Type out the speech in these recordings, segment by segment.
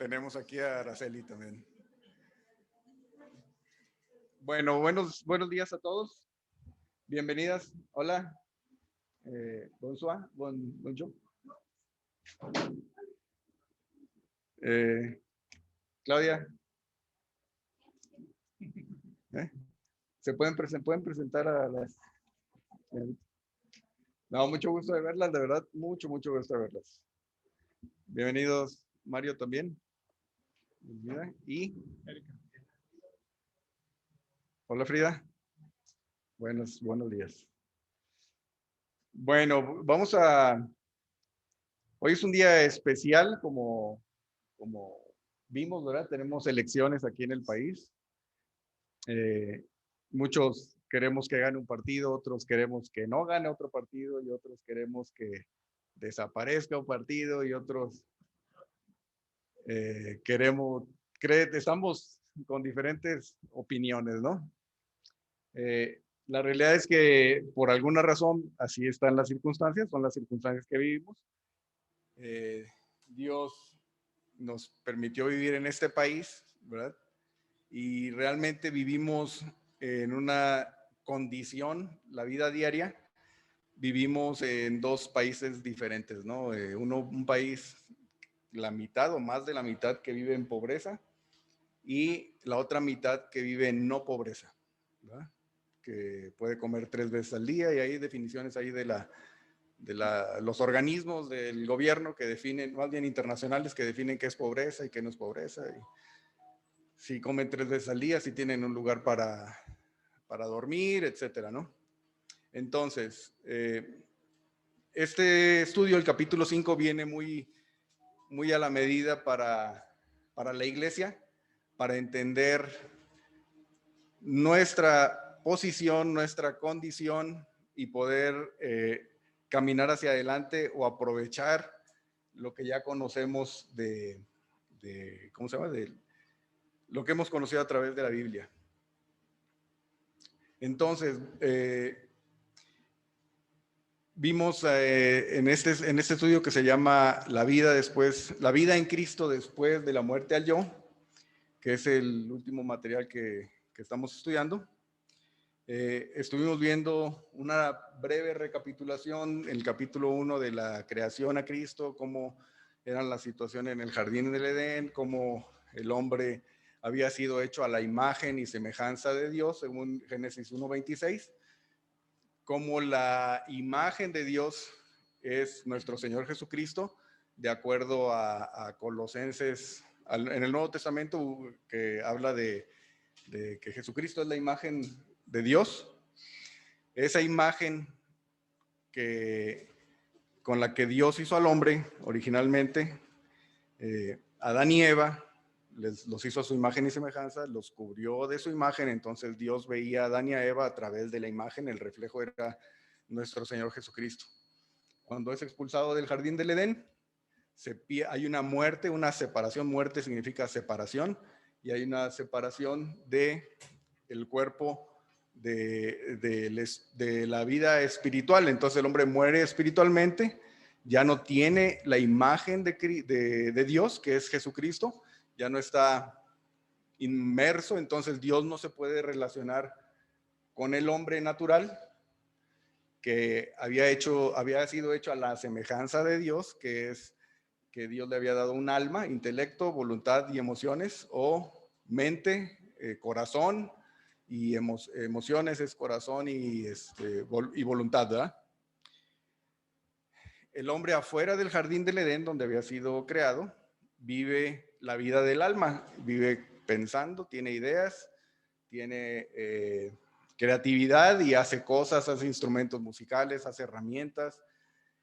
tenemos aquí a Araceli también. Bueno, buenos días a todos. Bienvenidas. Hola. Bonsoir. Bonjour. Claudia. ¿Pueden presentar a las... No, mucho gusto de verlas, de verdad, mucho gusto de verlas. Bienvenidos, Mario también. Y hola, Frida. Buenos días. Bueno, hoy es un día especial, como vimos, ¿verdad? Tenemos elecciones aquí en el país. Muchos queremos que gane un partido, otros queremos que no gane otro partido y otros queremos que desaparezca un partido y otros estamos con diferentes opiniones, ¿no? La realidad es que por alguna razón así están las circunstancias, son las circunstancias que vivimos. Dios nos permitió vivir en este país, ¿verdad? Y realmente vivimos en una condición, la vida diaria, vivimos en dos países diferentes, ¿no? Un país, la mitad o más de la mitad que vive en pobreza y la otra mitad que vive en no pobreza, ¿verdad? Que puede comer 3 veces al día y hay definiciones ahí de los organismos del gobierno que definen, más bien internacionales, que definen qué es pobreza y qué no es pobreza. Y si comen 3 veces al día, si tienen un lugar para dormir, etcétera, ¿no? Entonces, este estudio, el capítulo 5, viene muy a la medida para la iglesia, para entender nuestra posición, nuestra condición y poder caminar hacia adelante o aprovechar lo que ya conocemos ¿cómo se llama? De lo que hemos conocido a través de la Biblia. Entonces, vimos en este estudio que se llama La vida en Cristo después de la muerte al yo, que es el último material que estamos estudiando. Estuvimos viendo una breve recapitulación, el capítulo 1 de la creación a Cristo, cómo eran las situaciones en el jardín del Edén, cómo el hombre había sido hecho a la imagen y semejanza de Dios, según Génesis 1:26, cómo la imagen de Dios es nuestro Señor Jesucristo, de acuerdo a Colosenses, en el Nuevo Testamento, que habla de que Jesucristo es la imagen de Dios. Esa imagen con la que Dios hizo al hombre originalmente, Adán y Eva, los hizo a su imagen y semejanza, los cubrió de su imagen. Entonces Dios veía a Adán y a Eva a través de la imagen, el reflejo era nuestro Señor Jesucristo. Cuando es expulsado del jardín del Edén, hay una muerte, una separación. Muerte significa separación, y hay una separación del cuerpo de la vida espiritual. Entonces el hombre muere espiritualmente, ya no tiene la imagen de Dios, que es Jesucristo, ya no está inmerso. Entonces Dios no se puede relacionar con el hombre natural, que había sido hecho a la semejanza de Dios, que es que Dios le había dado un alma, intelecto, voluntad y emociones, o mente, corazón, y emociones es corazón y voluntad, ¿verdad? El hombre afuera del jardín del Edén, donde había sido creado, vive la vida del alma, vive pensando, tiene ideas, tiene creatividad y hace cosas, hace instrumentos musicales, hace herramientas,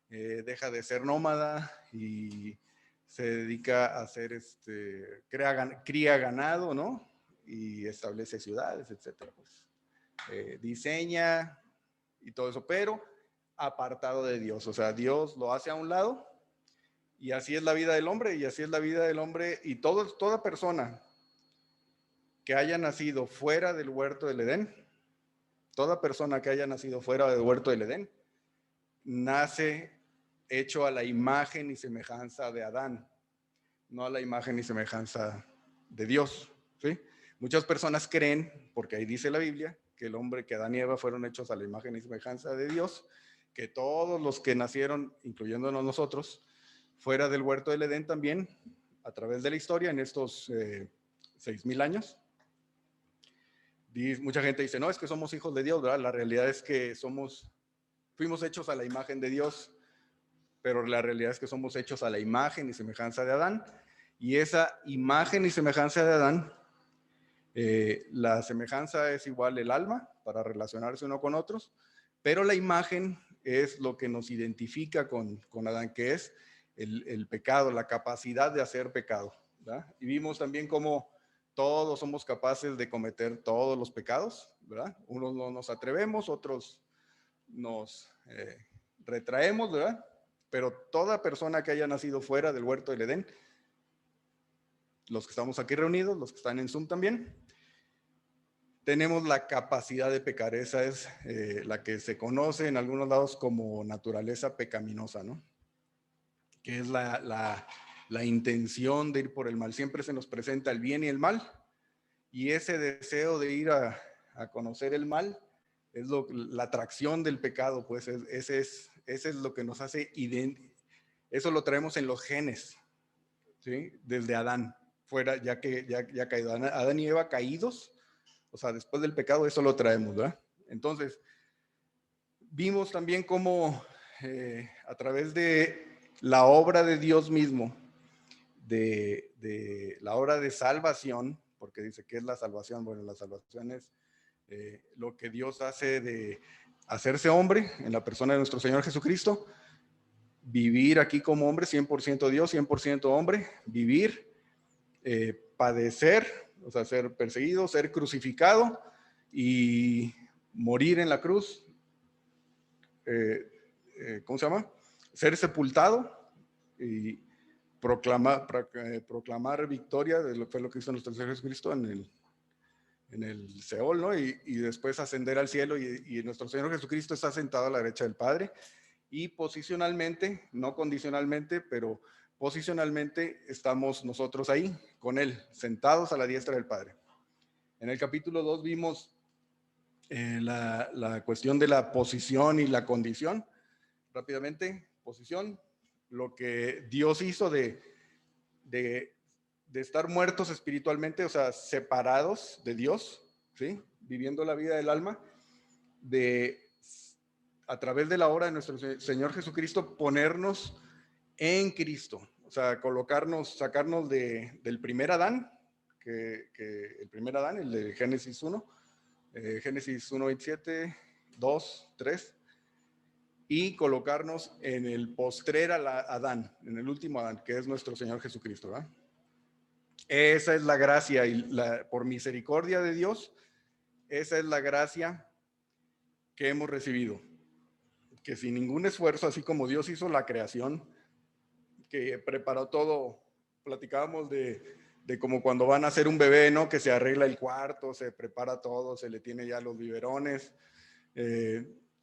deja de ser nómada y se dedica a hacer, cría ganado, ¿no? Y establece ciudades, etcétera. Pues, diseña y todo eso, pero apartado de Dios. O sea, Dios lo hace a un lado, y así es la vida del hombre, y así es la vida del hombre. Y toda persona que haya nacido fuera del huerto del Edén, toda persona que haya nacido fuera del huerto del Edén, nace hecho a la imagen y semejanza de Adán. no a la imagen y semejanza de Dios, ¿sí? Muchas personas creen, porque ahí dice la Biblia, que el hombre, que Adán y Eva fueron hechos a la imagen y semejanza de Dios, que todos los que nacieron, incluyéndonos nosotros, fuera del huerto del Edén también, a través de la historia, en estos 6,000 años. Mucha gente dice, no, es que somos hijos de Dios, ¿verdad? La realidad es que fuimos hechos a la imagen de Dios, pero la realidad es que somos hechos a la imagen y semejanza de Adán, y esa imagen y semejanza de Adán, la semejanza es igual el alma para relacionarse uno con otros, pero la imagen es lo que nos identifica con Adán, que es el pecado, la capacidad de hacer pecado, ¿verdad? Y vimos también cómo todos somos capaces de cometer todos los pecados, ¿verdad? Unos no nos atrevemos, otros nos retraemos, ¿verdad? Pero toda persona que haya nacido fuera del huerto del Edén, los que estamos aquí reunidos, los que están en Zoom también, tenemos la capacidad de pecar. Esa es la que se conoce en algunos lados como naturaleza pecaminosa, ¿no? Que es la intención de ir por el mal. Siempre se nos presenta el bien y el mal, y ese deseo de ir a conocer el mal es la atracción del pecado, pues ese es lo que nos hace eso lo traemos en los genes, ¿sí? Desde Adán, fuera, ya caído. Adán y Eva caídos, o sea, después del pecado, eso lo traemos, ¿verdad? Entonces, vimos también cómo a través de la obra de Dios mismo, de la obra de salvación, porque dice, ¿qué es la salvación? Bueno, la salvación es lo que Dios hace de hacerse hombre en la persona de nuestro Señor Jesucristo, vivir aquí como hombre, 100% Dios, 100% hombre, vivir, padecer, o sea, ser perseguido, ser crucificado y morir en la cruz, ¿cómo se llama? Ser sepultado y proclamar victoria de lo que fue lo que hizo nuestro Señor Jesucristo en el Seol, ¿no? Y después ascender al cielo, y nuestro Señor Jesucristo está sentado a la derecha del Padre, y posicionalmente, no condicionalmente, pero posicionalmente estamos nosotros ahí con Él, sentados a la diestra del Padre. En el capítulo 2 vimos la cuestión de la posición y la condición. Rápidamente, posición, lo que Dios hizo de estar muertos espiritualmente, o sea, separados de Dios, ¿sí? Viviendo la vida del alma, a través de la obra de nuestro Señor Jesucristo, ponernos en Cristo, o sea, sacarnos del primer Adán, el primer Adán, el de Génesis 1, Génesis 1, 27, 2, 3, y colocarnos en el postrer Adán, en el último Adán, que es nuestro Señor Jesucristo, ¿verdad? Esa es la gracia, y por misericordia de Dios, esa es la gracia que hemos recibido, que sin ningún esfuerzo, así como Dios hizo la creación, que preparó todo. Platicábamos de como cuando van a hacer un bebé, ¿no? Que se arregla el cuarto, se prepara todo, se le tiene ya los biberones,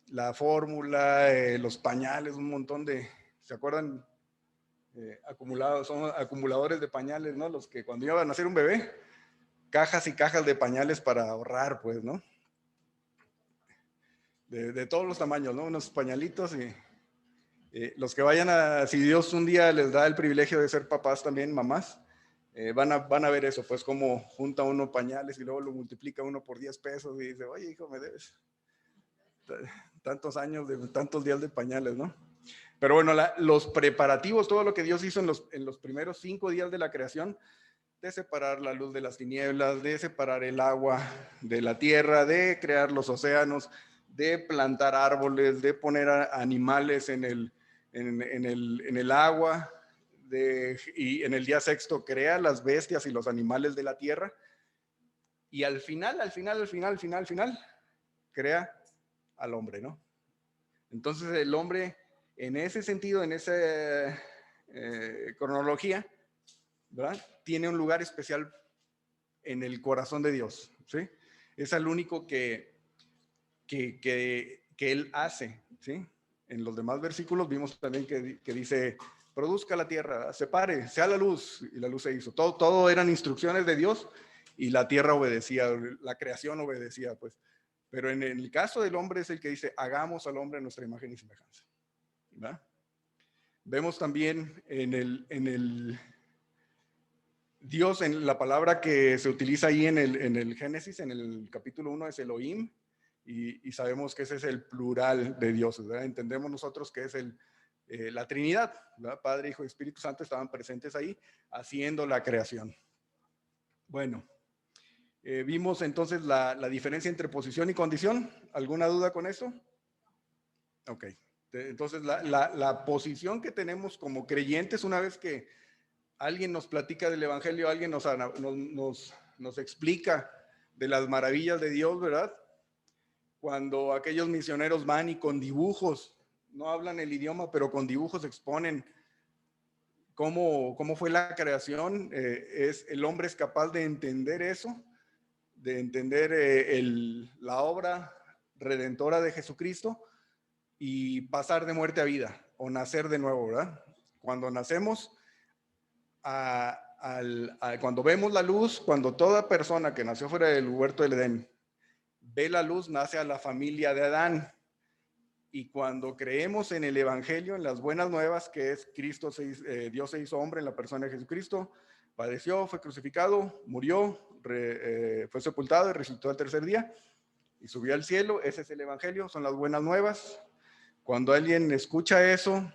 la fórmula, los pañales, un montón ¿se acuerdan? Son acumuladores de pañales, ¿no? Los que cuando iban a hacer un bebé, cajas y cajas de pañales para ahorrar, pues, ¿no? De todos los tamaños, ¿no? Unos pañalitos, y los que vayan si Dios un día les da el privilegio de ser papás también, mamás, van a ver eso, pues como junta uno pañales y luego lo multiplica uno por 10 pesos y dice, oye, hijo, me debes tantos años, tantos días de pañales, ¿no? Pero bueno, los preparativos, todo lo que Dios hizo en los primeros 5 días de la creación, de separar la luz de las tinieblas, de separar el agua de la tierra, de crear los océanos, de plantar árboles, de poner animales en el agua, y en el día sexto crea las bestias y los animales de la tierra, y al final, crea al hombre, ¿no? Entonces el hombre, en ese sentido, en esa cronología, ¿verdad? Tiene un lugar especial en el corazón de Dios, ¿sí? Es el único que Él hace, ¿sí? En los demás versículos vimos también que dice, produzca la tierra, separe, sea la luz, y la luz se hizo. Todo eran instrucciones de Dios y la tierra obedecía, la creación obedecía, pues. Pero en el caso del hombre es el que dice, hagamos al hombre a nuestra imagen y semejanza, ¿verdad? Vemos también en el Dios, en la palabra que se utiliza ahí en el Génesis, en el capítulo 1 es Elohim, y sabemos que ese es el plural de dioses, ¿verdad? Entendemos nosotros que es la Trinidad, ¿verdad? Padre, Hijo y Espíritu Santo estaban presentes ahí haciendo la creación. Bueno, vimos entonces la diferencia entre posición y condición. ¿Alguna duda con eso? Ok. Entonces, la posición que tenemos como creyentes, una vez que alguien nos platica del Evangelio, alguien nos explica de las maravillas de Dios, ¿verdad? Cuando aquellos misioneros van y con dibujos, no hablan el idioma, pero con dibujos exponen cómo fue la creación, el hombre es capaz de entender eso, de entender la obra redentora de Jesucristo y pasar de muerte a vida o nacer de nuevo, ¿verdad? Cuando nacemos, cuando vemos la luz, cuando toda persona que nació fuera del huerto del Edén ve la luz, nace a la familia de Adán. Y cuando creemos en el Evangelio, en las buenas nuevas, que es Dios se hizo hombre en la persona de Jesucristo, padeció, fue crucificado, murió, fue sepultado y resucitó al tercer día y subió al cielo. Ese es el Evangelio, son las buenas nuevas. Cuando alguien escucha eso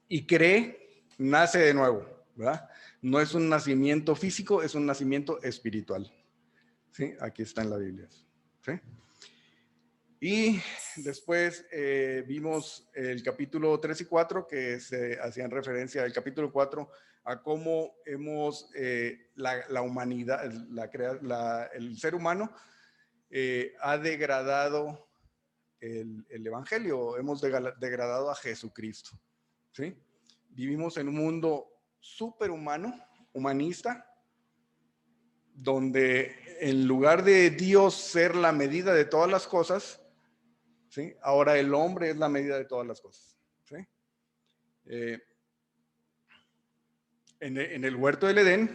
y cree, nace de nuevo, ¿verdad? No es un nacimiento físico, es un nacimiento espiritual. ¿Sí? Aquí está en la Biblia. ¿Sí? Y después vimos el capítulo 3 y 4 que se hacían referencia al capítulo 4 a cómo hemos, la humanidad, el ser humano ha degradado el Evangelio, hemos degradado a Jesucristo. ¿Sí? Vivimos en un mundo superhumano, humanista, donde en lugar de Dios ser la medida de todas las cosas, ¿sí? Ahora el hombre es la medida de todas las cosas. ¿Sí? En el huerto del Edén,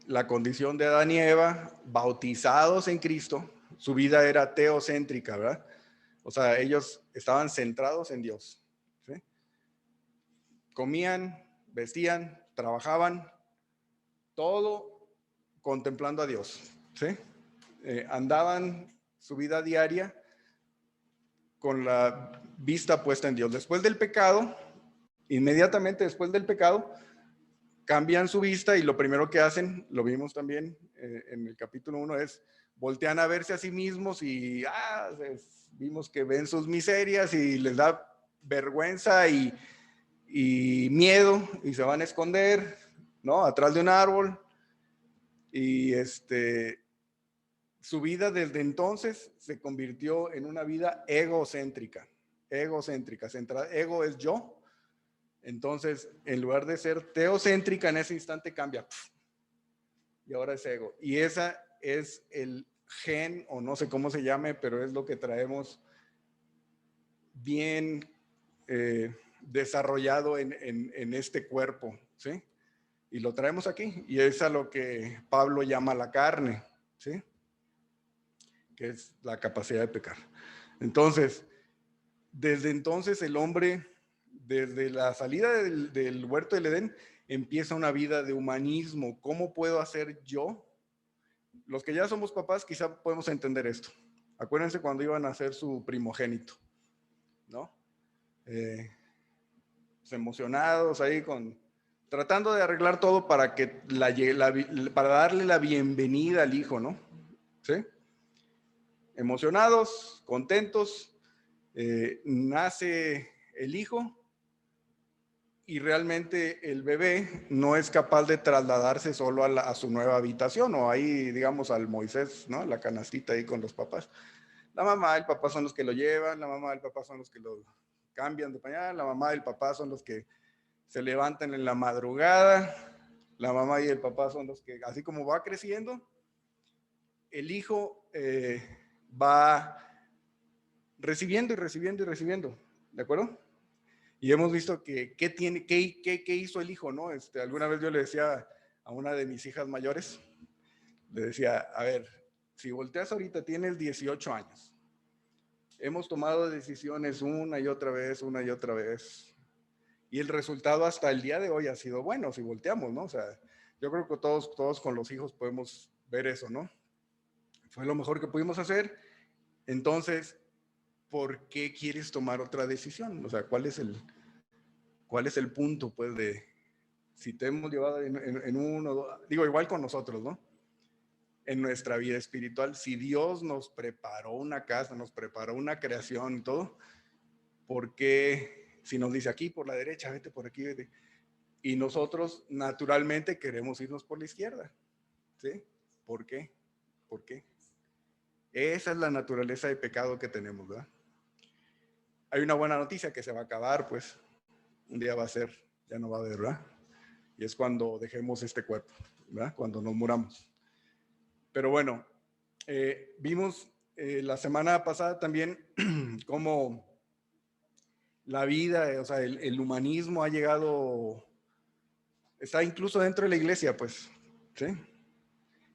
la condición de Adán y Eva, bautizados en Cristo, su vida era teocéntrica, ¿verdad? O sea, ellos estaban centrados en Dios. ¿Sí? Comían, vestían, trabajaban, todo contemplando a Dios. ¿Sí? Andaban su vida diaria con la vista puesta en Dios. Después del pecado, inmediatamente después del pecado, cambian su vista y lo primero que hacen, lo vimos también en el capítulo 1, es voltean a verse a sí mismos y vimos que ven sus miserias y les da vergüenza y miedo y se van a esconder, ¿no? Atrás de un árbol. Y su vida desde entonces se convirtió en una vida egocéntrica. Ego es yo. Entonces, en lugar de ser teocéntrica, en ese instante cambia. Y ahora es ego. Y esa es el gen, o no sé cómo se llame, pero es lo que traemos bien desarrollado en este cuerpo, ¿sí? Y lo traemos aquí. Y es a lo que Pablo llama la carne, ¿sí? Que es la capacidad de pecar. Entonces, desde entonces el hombre, desde la salida del huerto del Edén, empieza una vida de humanismo. ¿Cómo puedo hacer yo? Los que ya somos papás quizá podemos entender esto. Acuérdense cuando iban a hacer su primogénito, ¿no? Emocionados ahí tratando de arreglar todo para que para darle la bienvenida al hijo, ¿no? ¿Sí? Emocionados, contentos, nace el hijo y realmente el bebé no es capaz de trasladarse solo a su nueva habitación o ahí, digamos, al Moisés, ¿no? La canastita ahí con los papás. La mamá y el papá son los que lo llevan, la mamá y el papá son los que lo cambian de pañal, la mamá y el papá son los que se levantan en la madrugada, la mamá y el papá son los que, así como va creciendo, el hijo va recibiendo y recibiendo y recibiendo, ¿de acuerdo? Y hemos visto que qué hizo el hijo, ¿no? Alguna vez yo le decía a una de mis hijas mayores, le decía, a ver, si volteas ahorita, tienes 18 años. Hemos tomado decisiones una y otra vez, y el resultado hasta el día de hoy ha sido bueno, si volteamos, ¿no? O sea, yo creo que todos con los hijos podemos ver eso, ¿no? Fue lo mejor que pudimos hacer. Entonces, ¿por qué quieres tomar otra decisión? O sea, ¿cuál es el punto, pues, de si te hemos llevado en uno, digo, igual con nosotros, ¿no? En nuestra vida espiritual, si Dios nos preparó una casa, nos preparó una creación y todo, ¿por qué si nos dice aquí por la derecha, vete por aquí, vete? Y nosotros naturalmente queremos irnos por la izquierda, ¿sí? ¿Por qué? ¿Por qué? Esa es la naturaleza de pecado que tenemos, ¿verdad? Hay una buena noticia que se va a acabar, pues un día va a ser, ya no va a haber, ¿verdad? Y es cuando dejemos este cuerpo, ¿verdad? Cuando nos muramos. Pero bueno, vimos la semana pasada también cómo la vida, o sea, el humanismo ha llegado, está incluso dentro de la iglesia, pues, ¿sí?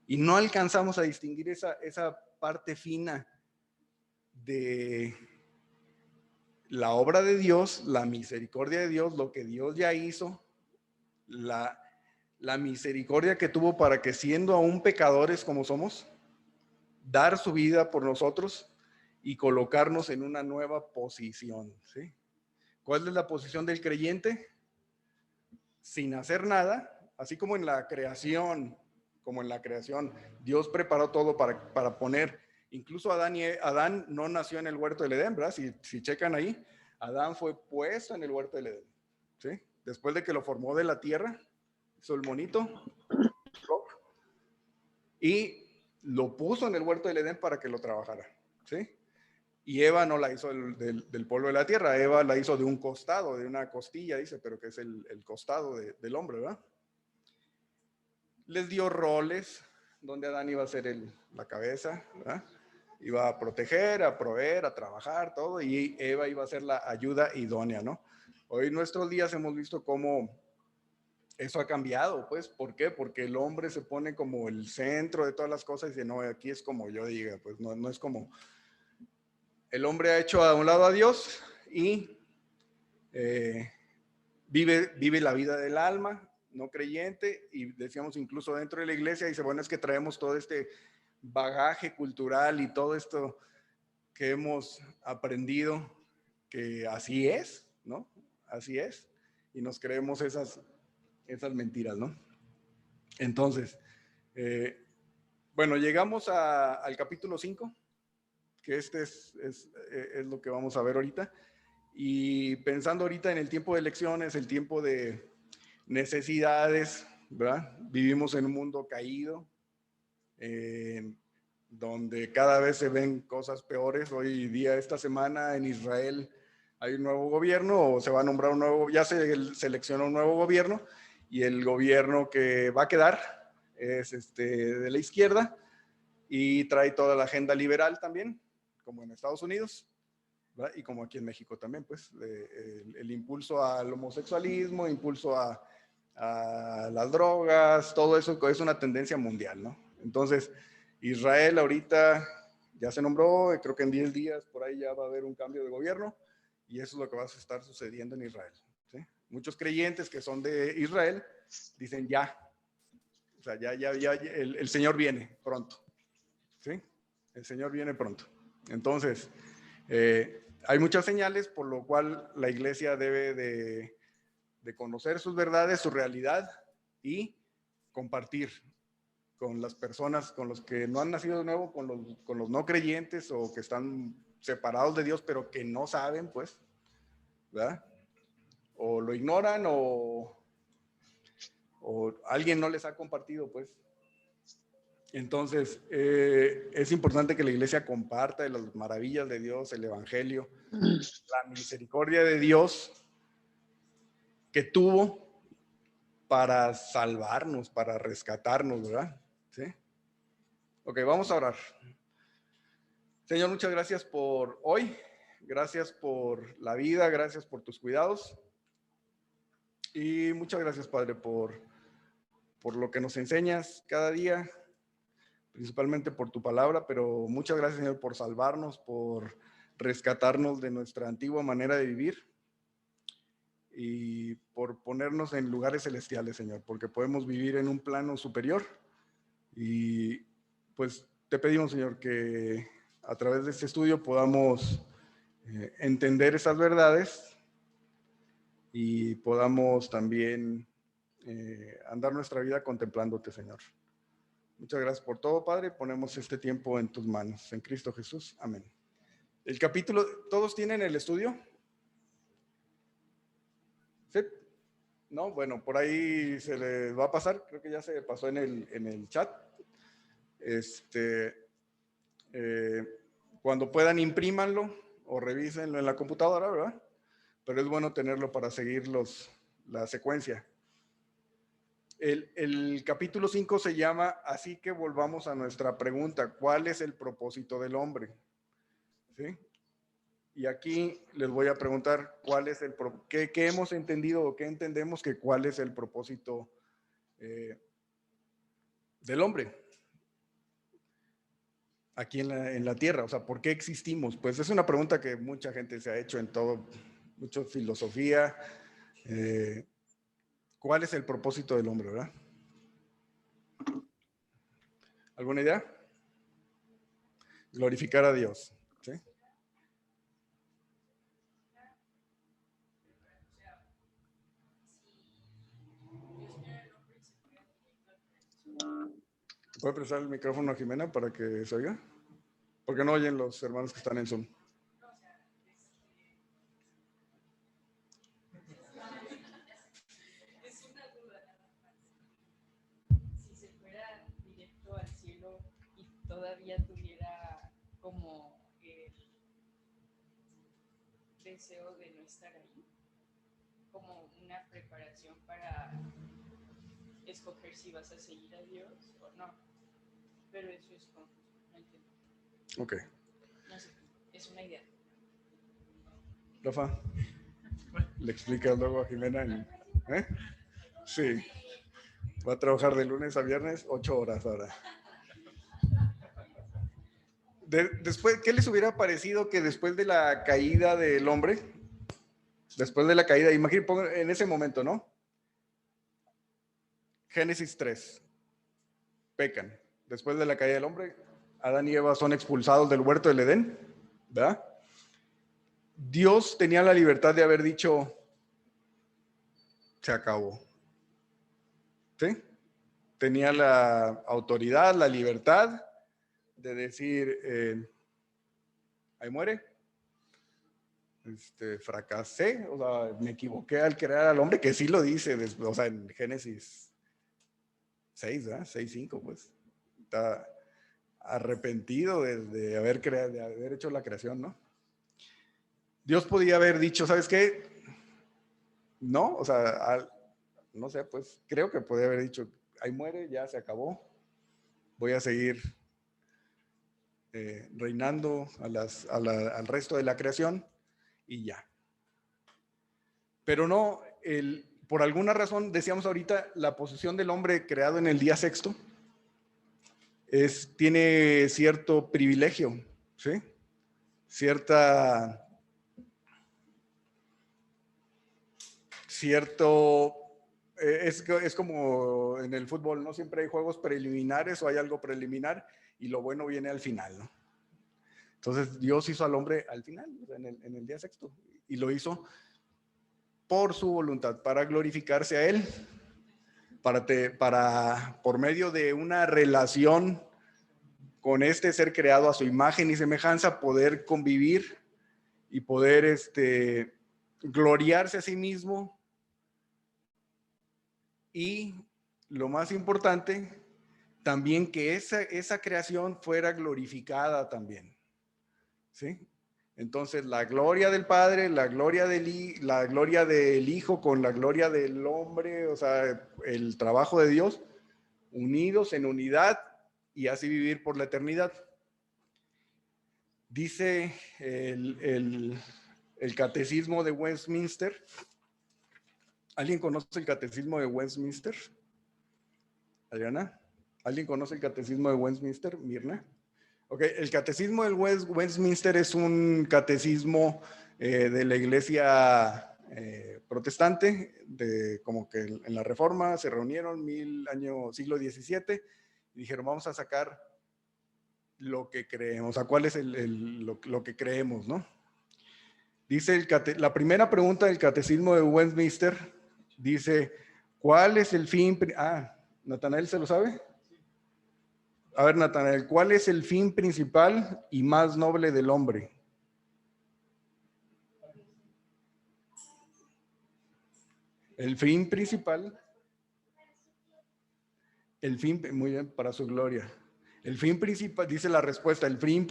Y no alcanzamos a distinguir esa parte fina de la obra de Dios, la misericordia de Dios, lo que Dios ya hizo, la misericordia que tuvo para que siendo aún pecadores como somos, dar su vida por nosotros y colocarnos en una nueva posición, ¿sí? ¿Cuál es la posición del creyente? Sin hacer nada, así como en la creación, Dios preparó todo para poner, incluso Adán no nació en el huerto del Edén, ¿verdad? Si checan ahí, Adán fue puesto en el huerto del Edén, ¿sí? Después de que lo formó de la tierra, hizo el monito y lo puso en el huerto del Edén para que lo trabajara, ¿sí? Y Eva no la hizo del polvo de la tierra, Eva la hizo de un costado, de una costilla, dice, pero que es el costado del hombre, ¿verdad? Les dio roles donde Adán iba a ser la cabeza, ¿verdad? Iba a proteger, a proveer, a trabajar, todo, y Eva iba a ser la ayuda idónea, ¿no? Hoy en nuestros días hemos visto cómo eso ha cambiado, pues, ¿por qué? Porque el hombre se pone como el centro de todas las cosas y dice, no, aquí es como yo diga, pues no es como, el hombre ha hecho a un lado a Dios y vive la vida del alma, no creyente, y decíamos incluso dentro de la iglesia, dice, bueno, es que traemos todo este bagaje cultural y todo esto que hemos aprendido, que así es, ¿no? Así es, y nos creemos esas mentiras, ¿no? Entonces, bueno, llegamos al capítulo 5, que es lo que vamos a ver ahorita. Y pensando ahorita en el tiempo de elecciones, el tiempo de necesidades, ¿verdad? Vivimos en un mundo caído, donde cada vez se ven cosas peores. Hoy día, esta semana, en Israel hay un nuevo gobierno, o se va a nombrar ya se seleccionó un nuevo gobierno, y el gobierno que va a quedar es de la izquierda, y trae toda la agenda liberal también, como en Estados Unidos, ¿verdad? Y como aquí en México también, pues, el impulso al homosexualismo, impulso a las drogas, todo eso es una tendencia mundial, ¿no? Entonces, Israel ahorita ya se nombró, creo que en 10 días por ahí ya va a haber un cambio de gobierno, y eso es lo que va a estar sucediendo en Israel, ¿sí? Muchos creyentes que son de Israel dicen ya, o sea, ya el Señor viene pronto, ¿sí? El Señor viene pronto. Entonces, hay muchas señales por lo cual la iglesia debe de conocer sus verdades, su realidad, y compartir con las personas, con los que no han nacido de nuevo, con los no creyentes o que están separados de Dios, pero que no saben, pues, ¿verdad? O lo ignoran o alguien no les ha compartido, pues. Entonces, es importante que la iglesia comparta de las maravillas de Dios, el evangelio, la misericordia de Dios que tuvo para salvarnos, para rescatarnos, ¿verdad? ¿Sí? Ok, vamos a orar. Señor, muchas gracias por hoy. gracias por la vida, gracias por tus cuidados. Y muchas gracias, Padre, por lo que nos enseñas cada día, principalmente por tu palabra, pero muchas gracias, Señor, por salvarnos, por rescatarnos de nuestra antigua manera de vivir y por ponernos en lugares celestiales, Señor, porque podemos vivir en un plano superior. Y pues te pedimos, Señor, que a través de este estudio podamos entender esas verdades y podamos también andar nuestra vida contemplándote, Señor. Muchas gracias por todo, Padre. Ponemos este tiempo en tus manos. En Cristo Jesús. Amén. El capítulo, ¿todos tienen el estudio? ¿Sí? No, bueno, por ahí se les va a pasar. Creo que ya se pasó en el chat. Cuando puedan, imprímanlo o revísenlo en la computadora, ¿verdad? Pero es bueno tenerlo para seguir la secuencia. El capítulo 5 se llama Así que volvamos a nuestra pregunta, ¿cuál es el propósito del hombre? ¿Sí? Y aquí les voy a preguntar qué hemos entendido o qué entendemos que cuál es el propósito del hombre aquí en la tierra. O sea, ¿por qué existimos? Pues es una pregunta que mucha gente se ha hecho en todo, mucha filosofía. ¿Cuál es el propósito del hombre, verdad? ¿Alguna idea? Glorificar a Dios. ¿Sí? ¿Puede prestar el micrófono a Jimena para que se oiga? Porque no oyen los hermanos que están en Zoom. Es una duda nada más. Si se fuera directo al cielo y todavía tuviera como el deseo de no estar ahí, como una preparación para escoger si vas a seguir a Dios o no. Pero eso es confuso, no entiendo. Ok. No sé, es una idea. Rafa, le explicas luego a Jimena. ¿Eh? Sí. Va a trabajar de lunes a viernes 8 horas ahora. Después, ¿qué les hubiera parecido que después de la caída del hombre, después de la caída, imagínense en ese momento, ¿no? Génesis 3, pecan. Después de la caída del hombre, Adán y Eva son expulsados del huerto del Edén, ¿verdad? Dios tenía la libertad de haber dicho, se acabó. ¿Sí? Tenía la autoridad, la libertad de decir, ahí muere. Fracasé, o sea, me equivoqué al crear al hombre, que sí lo dice, o sea, en Génesis 6, ¿verdad? 6:5, pues, está arrepentido de haber hecho la creación, ¿no? Dios podía haber dicho, ¿sabes qué? No, o sea, no sé, pues, creo que podía haber dicho, ahí muere, ya se acabó, voy a seguir reinando al resto de la creación y ya. Pero no, por alguna razón, decíamos ahorita, la posición del hombre creado en el día sexto tiene cierto privilegio, ¿sí? Es como en el fútbol, ¿no? Siempre hay juegos preliminares o hay algo preliminar y lo bueno viene al final, ¿no? Entonces Dios hizo al hombre al final, en el día sexto, y lo hizo por su voluntad, para glorificarse a Él, por medio de una relación con este ser creado a su imagen y semejanza, poder convivir y poder gloriarse a sí mismo. Y lo más importante, también que esa creación fuera glorificada también. ¿Sí? Entonces, la gloria del Padre, la gloria del Hijo con la gloria del hombre, o sea, el trabajo de Dios, unidos en unidad y así vivir por la eternidad. Dice el Catecismo de Westminster. ¿Alguien conoce el Catecismo de Westminster? Adriana, ¿alguien conoce el Catecismo de Westminster? Mirna. Ok, el Catecismo del Westminster es un catecismo de la Iglesia protestante, como que en la Reforma se reunieron siglo XVII y dijeron, vamos a sacar lo que creemos, o sea, cuál es lo que creemos, ¿no? Dice la primera pregunta del Catecismo de Westminster, dice, ¿cuál es el fin? Natanael, ¿se lo sabe? A ver, Natanael, ¿cuál es el fin principal y más noble del hombre? El fin principal, muy bien, para su gloria. El fin principal, dice la respuesta, el fin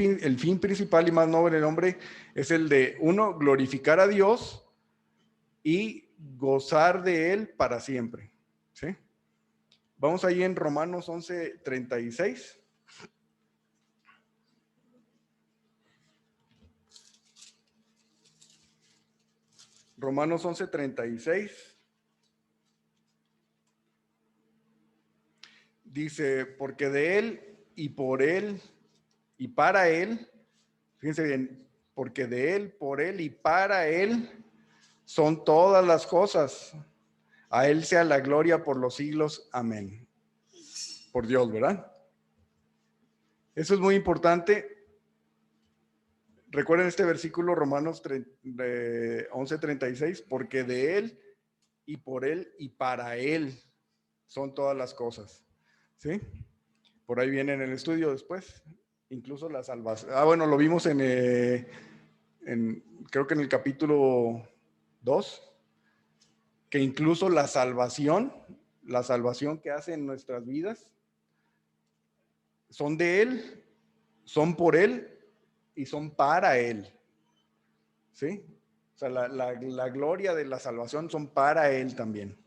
principal y más noble del hombre es el de, uno, glorificar a Dios y gozar de Él para siempre. ¿Sí? Vamos ahí en Romanos 11:36. Romanos 11:36. Dice, porque de Él y por Él y para Él, fíjense bien, porque de Él, por Él y para Él son todas las cosas. A Él sea la gloria por los siglos. Amén. Por Dios, ¿verdad? Eso es muy importante. Recuerden este versículo, Romanos 11:36, porque de Él y por Él y para Él son todas las cosas. ¿Sí? Por ahí viene en el estudio después, incluso la salvación. Bueno, lo vimos creo que en el capítulo 2, que incluso la salvación que hace en nuestras vidas, son de Él, son por Él y son para Él. ¿Sí? O sea, la gloria de la salvación son para Él también.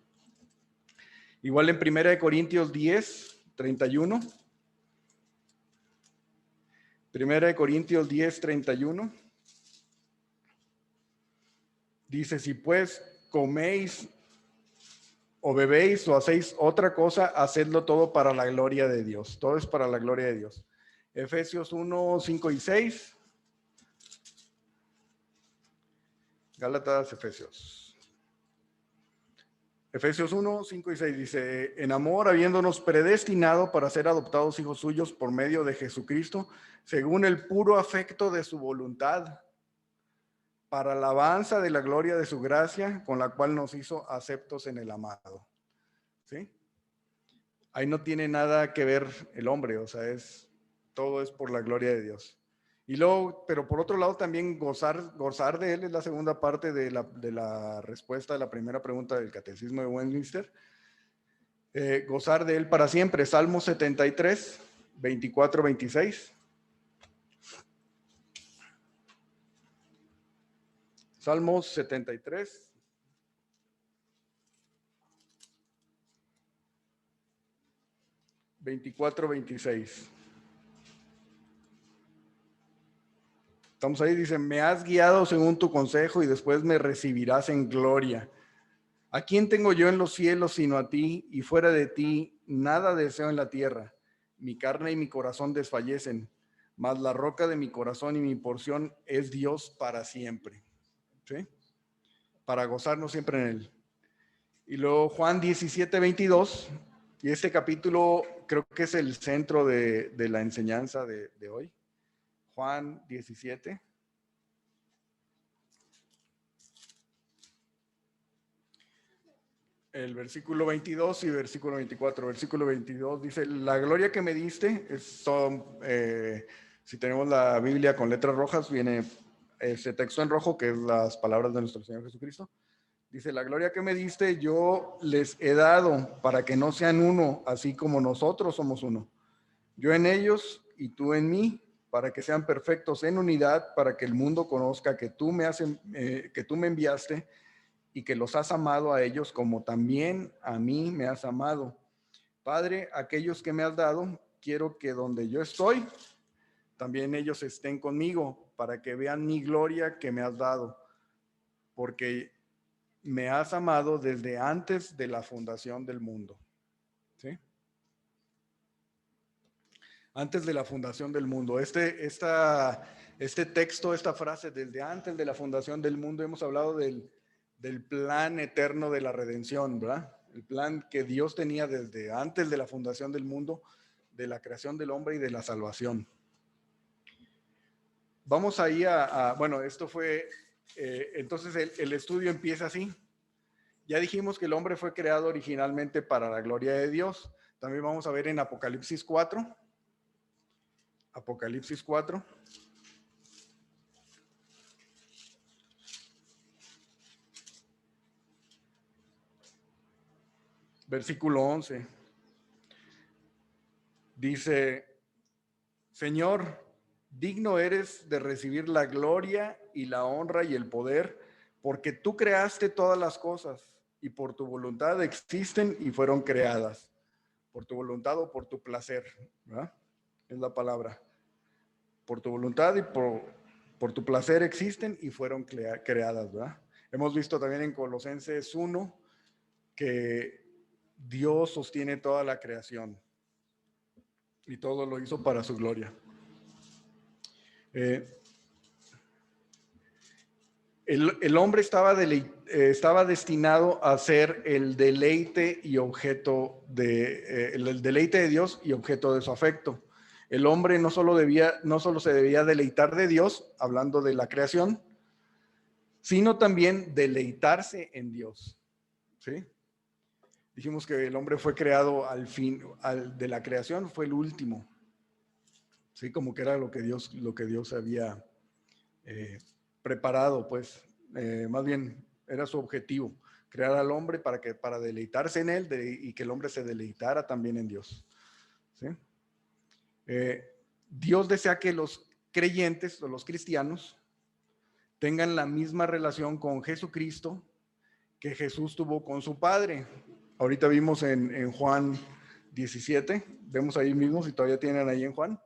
Igual en 1 Corintios 10:31. 1 Corintios 10:31. Dice, si pues coméis o bebéis o hacéis otra cosa, hacedlo todo para la gloria de Dios. Todo es para la gloria de Dios. Efesios 1:5-6. Gálatas, Efesios 1:5-6 dice, en amor, habiéndonos predestinado para ser adoptados hijos suyos por medio de Jesucristo, según el puro afecto de su voluntad, para alabanza de la gloria de su gracia, con la cual nos hizo aceptos en el amado. ¿Sí? Ahí no tiene nada que ver el hombre, o sea, todo es por la gloria de Dios. Y luego, pero por otro lado también gozar de Él es la segunda parte de la respuesta a la primera pregunta del Catecismo de Westminster. Gozar de Él para siempre. Salmo 73, 24-26. Salmos 73. (24-26). Estamos ahí, dice, me has guiado según tu consejo y después me recibirás en gloria. ¿A quién tengo yo en los cielos sino a ti? Y fuera de ti nada deseo en la tierra. Mi carne y mi corazón desfallecen, mas la roca de mi corazón y mi porción es Dios para siempre. ¿Sí? Para gozarnos siempre en Él. Y luego Juan 17:22, y este capítulo creo que es el centro de la enseñanza de hoy. Juan 17. El versículo 22 y versículo 24. Versículo 22 dice, la gloria que me diste, si tenemos la Biblia con letras rojas, viene ese texto en rojo, que es las palabras de nuestro Señor Jesucristo. Dice, la gloria que me diste yo les he dado para que no sean uno, así como nosotros somos uno. Yo en ellos y tú en mí, para que sean perfectos en unidad, para que el mundo conozca que tú me enviaste y que los has amado a ellos como también a mí me has amado. Padre, aquellos que me has dado, quiero que donde yo estoy, también ellos estén conmigo, para que vean mi gloria que me has dado, porque me has amado desde antes de la fundación del mundo. ¿Sí? Antes de la fundación del mundo. Este texto, esta frase, desde antes de la fundación del mundo, hemos hablado del plan eterno de la redención, ¿verdad? El plan que Dios tenía desde antes de la fundación del mundo, de la creación del hombre y de la salvación. Vamos ahí bueno, esto fue, entonces el estudio empieza así. Ya dijimos que el hombre fue creado originalmente para la gloria de Dios. También vamos a ver en Apocalipsis 4. Apocalipsis 4. Versículo 11. Dice, Señor, digno eres de recibir la gloria y la honra y el poder, porque tú creaste todas las cosas y por tu voluntad existen y fueron creadas. Por tu voluntad o por tu placer, ¿verdad? Es la palabra. Por tu voluntad y por tu placer existen y fueron creadas, ¿verdad? Hemos visto también en Colosenses 1 que Dios sostiene toda la creación y todo lo hizo para su gloria. El hombre estaba destinado a ser el deleite y objeto el deleite de Dios y objeto de su afecto. El hombre no solo se debía deleitar de Dios, hablando de la creación, sino también deleitarse en Dios. ¿Sí? Dijimos que el hombre fue creado al fin, de la creación fue el último. Sí, como que era lo que Dios había preparado, pues, más bien era su objetivo, crear al hombre para deleitarse en él y que el hombre se deleitara también en Dios. ¿Sí? Dios desea que los creyentes o los cristianos tengan la misma relación con Jesucristo que Jesús tuvo con su Padre. Ahorita vimos en Juan 17, vemos ahí mismo, si todavía tienen ahí en Juan,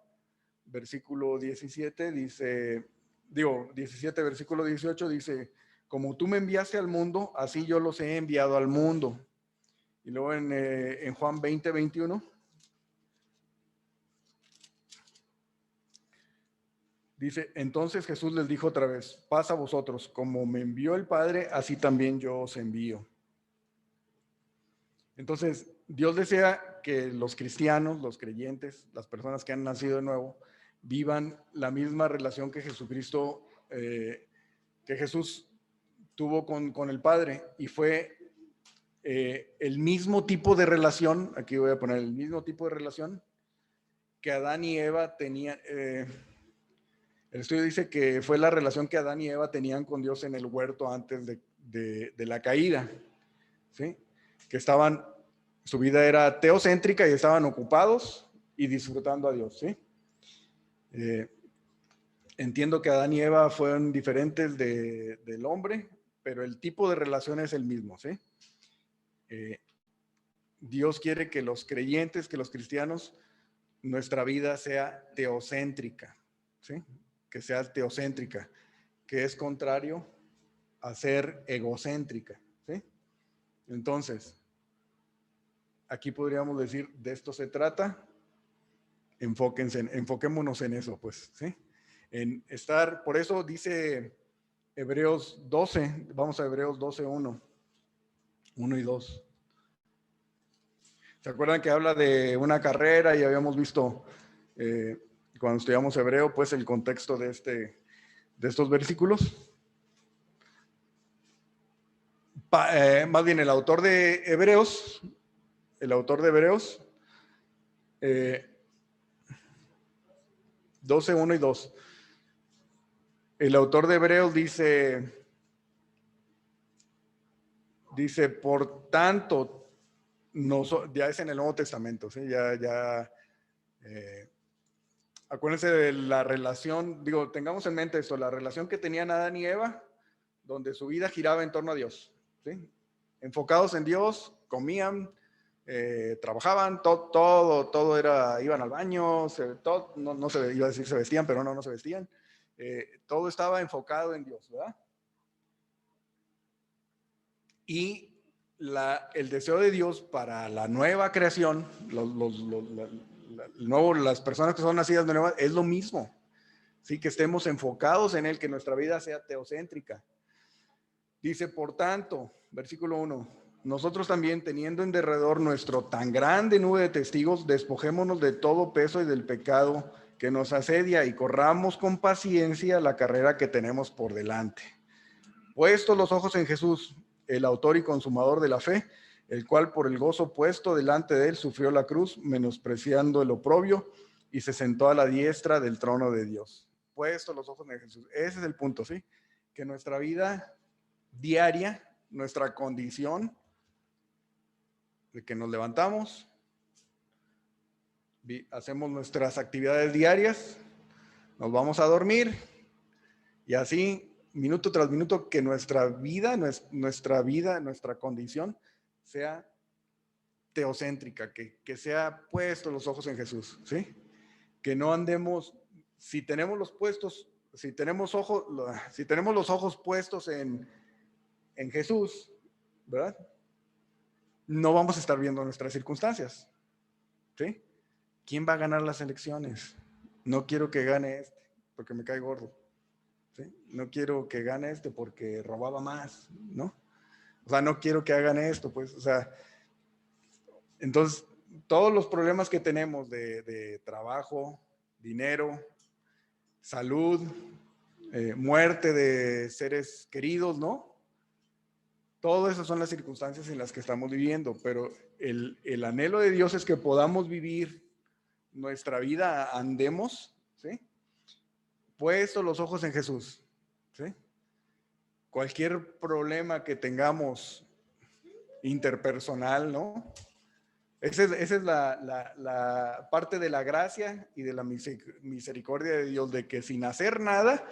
versículo 17, dice, 17, versículo 18, dice, como tú me enviaste al mundo, así yo los he enviado al mundo. Y luego en Juan 20, 21, dice, entonces Jesús les dijo otra vez, paz a vosotros, como me envió el Padre, así también yo os envío. Entonces, Dios desea que los cristianos, los creyentes, las personas que han nacido de nuevo, vivan la misma relación que Jesucristo, que Jesús tuvo con el Padre, y fue el mismo tipo de relación, aquí voy a poner el mismo tipo de relación que Adán y Eva tenían. El estudio dice que fue la relación que Adán y Eva tenían con Dios en el huerto antes de la caída, ¿sí? Que su vida era teocéntrica y estaban ocupados y disfrutando a Dios, ¿sí? Entiendo que Adán y Eva fueron diferentes del hombre, pero el tipo de relación es el mismo, ¿sí? Dios quiere que los creyentes, que los cristianos, nuestra vida sea teocéntrica, ¿sí? Que sea teocéntrica, que es contrario a ser egocéntrica, ¿sí? Entonces, aquí podríamos decir, de esto se trata, enfoquémonos en eso, pues, ¿sí? En estar, por eso dice Hebreos 12, vamos a Hebreos 12, 1 y 2. ¿Se acuerdan que habla de una carrera y habíamos visto cuando estudiamos hebreo, pues el contexto de estos versículos? Más bien el autor de Hebreos, 12, 1 y 2. El autor de Hebreos dice, por tanto, ya es en el Nuevo Testamento, ¿sí? Acuérdense de la relación, tengamos en mente esto, la relación que tenían Adán y Eva, donde su vida giraba en torno a Dios, ¿sí? Enfocados en Dios, comían, trabajaban, todo era, iban al baño, no se iba a decir se vestían, pero no se vestían. Todo estaba enfocado en Dios, ¿verdad? Y el deseo de Dios para la nueva creación, las personas que son nacidas de nuevo, es lo mismo. Sí, que estemos enfocados en Él, que nuestra vida sea teocéntrica. Dice, por tanto, versículo 1, nosotros también, teniendo en derredor nuestro tan grande nube de testigos, despojémonos de todo peso y del pecado que nos asedia y corramos con paciencia la carrera que tenemos por delante. Puestos los ojos en Jesús, el autor y consumador de la fe, el cual por el gozo puesto delante de él sufrió la cruz, menospreciando el oprobio, y se sentó a la diestra del trono de Dios. Puestos los ojos en Jesús. Ese es el punto, ¿sí? Que nuestra vida diaria, nuestra condición de que nos levantamos, hacemos nuestras actividades diarias, nos vamos a dormir y así minuto tras minuto que nuestra condición sea teocéntrica, que sea puesto los ojos en Jesús, ¿sí? Que no andemos, si tenemos los ojos puestos en Jesús, ¿verdad? No vamos a estar viendo nuestras circunstancias, ¿sí? ¿Quién va a ganar las elecciones? No quiero que gane este, porque me cae gordo, ¿sí? No quiero que gane este porque robaba más, ¿no? O sea, no quiero que hagan esto, pues, o sea, entonces, todos los problemas que tenemos de trabajo, dinero, salud, muerte de seres queridos, ¿no? Todas esas son las circunstancias en las que estamos viviendo, pero el anhelo de Dios es que podamos vivir nuestra vida, andemos, ¿sí? Puestos los ojos en Jesús, ¿sí? Cualquier problema que tengamos interpersonal, ¿no? Esa es la parte de la gracia y de la misericordia de Dios, de que sin hacer nada,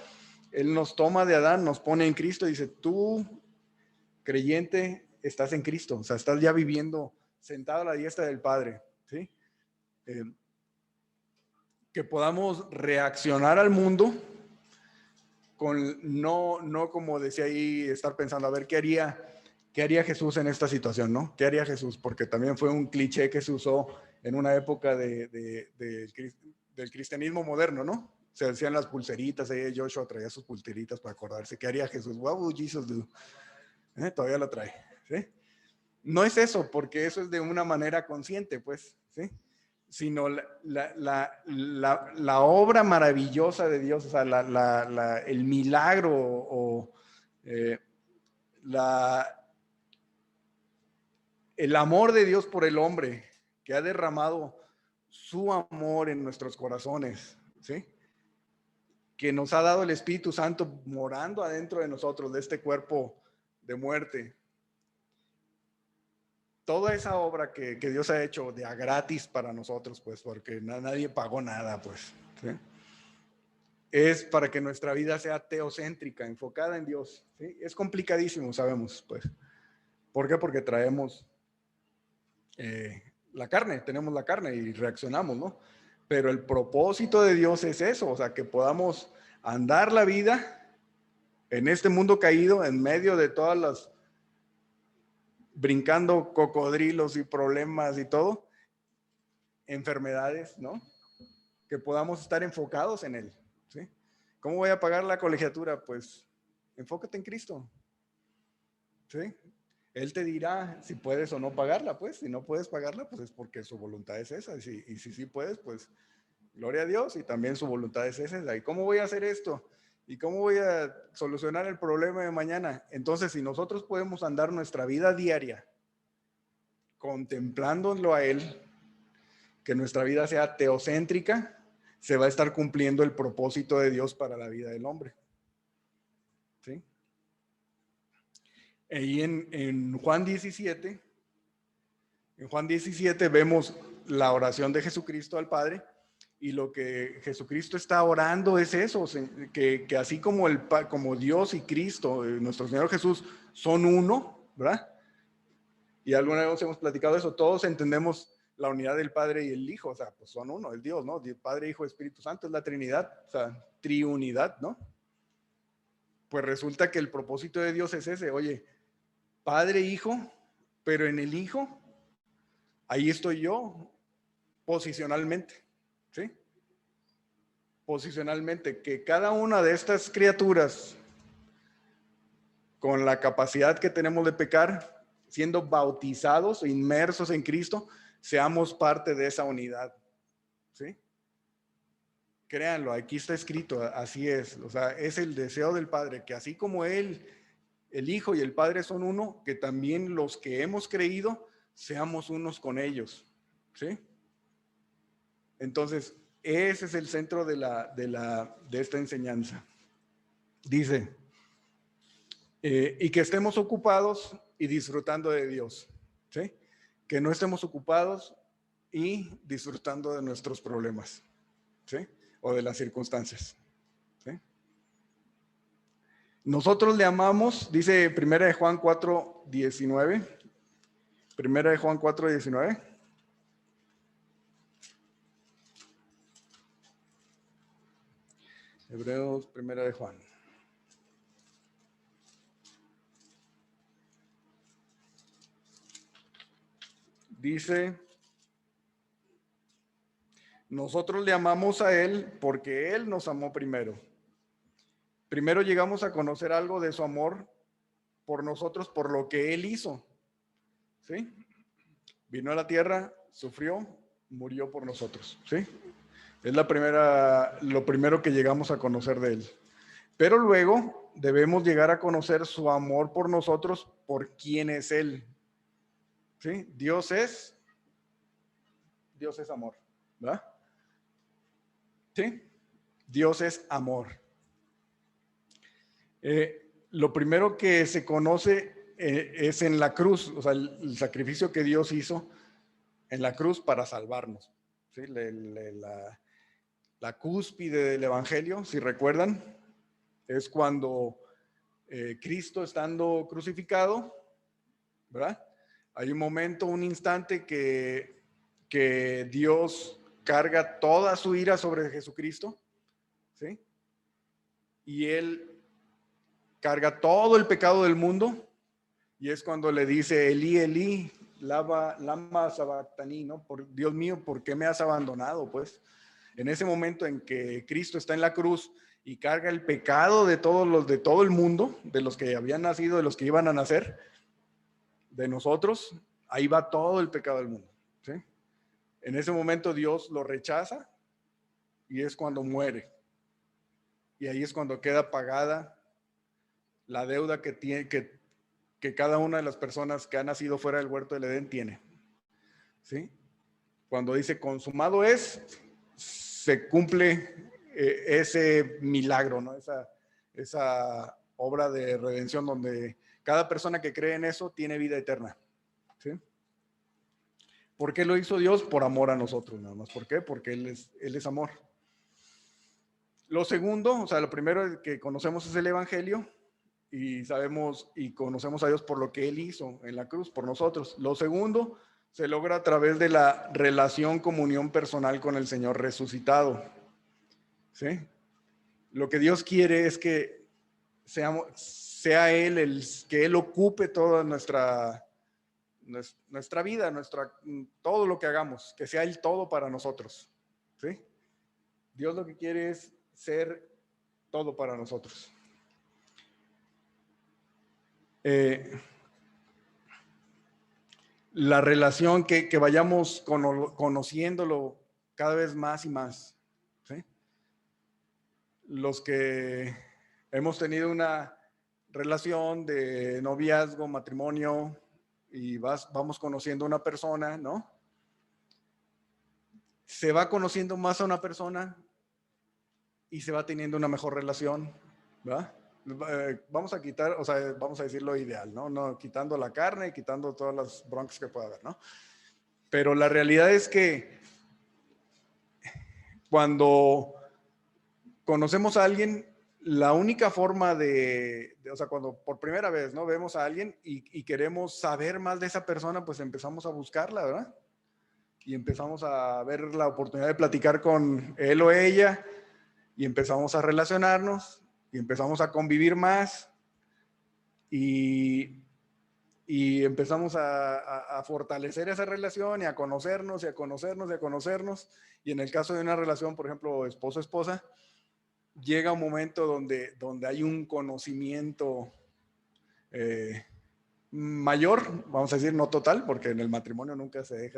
Él nos toma de Adán, nos pone en Cristo y dice, tú, creyente, estás en Cristo, o sea, estás ya viviendo sentado a la diestra del Padre, ¿sí? Que podamos reaccionar al mundo con no como decía ahí, estar pensando, a ver, ¿qué haría Jesús en esta situación, no? ¿Qué haría Jesús? Porque también fue un cliché que se usó en una época del cristianismo moderno, ¿no? Se hacían las pulseritas, ahí Joshua traía sus pulseritas para acordarse, ¿qué haría Jesús? What would Jesus do? Todavía lo trae, ¿sí? No es eso, porque eso es de una manera consciente, pues, ¿sí? Sino la obra maravillosa de Dios, o sea, el milagro o el amor de Dios por el hombre, que ha derramado su amor en nuestros corazones, ¿sí? Que nos ha dado el Espíritu Santo morando adentro de nosotros, de este cuerpo de muerte. Toda esa obra que Dios ha hecho de a gratis para nosotros, pues, porque nadie pagó nada, pues, ¿sí? Es para que nuestra vida sea teocéntrica, enfocada en Dios, ¿sí? Es complicadísimo, sabemos, pues. ¿Por qué? Porque traemos tenemos la carne y reaccionamos, ¿no? Pero el propósito de Dios es eso, o sea, que podamos andar la vida en este mundo caído, en medio de todas las brincando cocodrilos y problemas y todo, enfermedades, ¿no? Que podamos estar enfocados en Él, ¿sí? ¿Cómo voy a pagar la colegiatura? Pues enfócate en Cristo, ¿sí? Él te dirá si puedes o no pagarla, pues. Si no puedes pagarla, pues es porque su voluntad es esa. Y si sí puedes, pues gloria a Dios y también su voluntad es esa. ¿Y cómo voy a hacer esto? ¿Y cómo voy a solucionar el problema de mañana? Entonces, si nosotros podemos andar nuestra vida diaria contemplándolo a Él, que nuestra vida sea teocéntrica, se va a estar cumpliendo el propósito de Dios para la vida del hombre. ¿Sí? Ahí en Juan 17, vemos la oración de Jesucristo al Padre, y lo que Jesucristo está orando es eso, que así como como Dios y Cristo, nuestro Señor Jesús, son uno, ¿verdad? Y alguna vez hemos platicado eso, todos entendemos la unidad del Padre y el Hijo, o sea, pues son uno, el Dios, ¿no? Padre, Hijo, Espíritu Santo, es la Trinidad, o sea, triunidad, ¿no? Pues resulta que el propósito de Dios es ese, oye, Padre, Hijo, pero en el Hijo, ahí estoy yo, posicionalmente, ¿sí? Posicionalmente, que cada una de estas criaturas, con la capacidad que tenemos de pecar, siendo bautizados e inmersos en Cristo, seamos parte de esa unidad, ¿sí? Créanlo, aquí está escrito, así es, o sea, es el deseo del Padre, que así como Él, el Hijo y el Padre son uno, que también los que hemos creído seamos unos con ellos, ¿sí? Entonces, ese es el centro de esta enseñanza. Dice, y que estemos ocupados y disfrutando de Dios, ¿sí? Que no estemos ocupados y disfrutando de nuestros problemas, ¿sí? O de las circunstancias, ¿sí? Nosotros le amamos, dice 1 Juan 4:19. 1 Juan 4:19. Hebreos, 1 Juan. Dice, nosotros le amamos a Él porque Él nos amó primero. Primero llegamos a conocer algo de su amor por nosotros, por lo que Él hizo, ¿sí? Vino a la tierra, sufrió, murió por nosotros, ¿sí? Es lo primero que llegamos a conocer de Él. Pero luego debemos llegar a conocer su amor por nosotros, por quién es Él, ¿sí? Dios es amor, ¿verdad? ¿Sí? Dios es amor. Lo primero que se conoce es en la cruz, o sea, el sacrificio que Dios hizo en la cruz para salvarnos, ¿sí? La cúspide del evangelio, si recuerdan, es cuando Cristo estando crucificado, ¿verdad? Hay un momento, un instante que Dios carga toda su ira sobre Jesucristo, ¿sí? Y Él carga todo el pecado del mundo, y es cuando le dice, Elí, Elí, lama sabactani, ¿no? Por Dios mío, ¿por qué me has abandonado? Pues en ese momento en que Cristo está en la cruz y carga el pecado de todo el mundo, de los que habían nacido, de los que iban a nacer, de nosotros, ahí va todo el pecado del mundo, ¿sí? En ese momento Dios lo rechaza y es cuando muere. Y ahí es cuando queda pagada la deuda que tiene, que cada una de las personas que ha nacido fuera del huerto del Edén tiene, ¿sí? Cuando dice consumado es, se cumple ese milagro, ¿no? Esa obra de redención donde cada persona que cree en eso tiene vida eterna, ¿sí? ¿Por qué lo hizo Dios? Por amor a nosotros, nada más. ¿Por qué? Porque Él es amor. Lo segundo, o sea, lo primero que conocemos es el Evangelio y sabemos y conocemos a Dios por lo que Él hizo en la cruz, por nosotros. Lo segundo se logra a través de la relación, comunión personal con el Señor resucitado, ¿sí? Lo que Dios quiere es que sea Él que Él ocupe toda nuestra vida, todo lo que hagamos, que sea el todo para nosotros, ¿sí? Dios lo que quiere es ser todo para nosotros. La relación que vayamos conociéndolo cada vez más y más, ¿sí? Los que hemos tenido una relación de noviazgo, matrimonio, y vamos conociendo a una persona, ¿no? Se va conociendo más a una persona y se va teniendo una mejor relación, ¿verdad? Vamos a quitar, o sea, vamos a decir lo ideal, ¿no? No quitando la carne y quitando todas las broncas que pueda haber, ¿no? Pero la realidad es que cuando conocemos a alguien, la única forma o sea, cuando por primera vez, ¿no? Vemos a alguien y queremos saber más de esa persona, pues empezamos a buscarla, ¿verdad? Y empezamos a ver la oportunidad de platicar con él o ella y empezamos a relacionarnos y empezamos a convivir más y, y empezamos a fortalecer esa relación y a conocernos y a conocernos y a conocernos. Y en el caso de una relación, por ejemplo, esposo-esposa, llega un momento donde hay un conocimiento mayor, vamos a decir, no total, porque en el matrimonio nunca se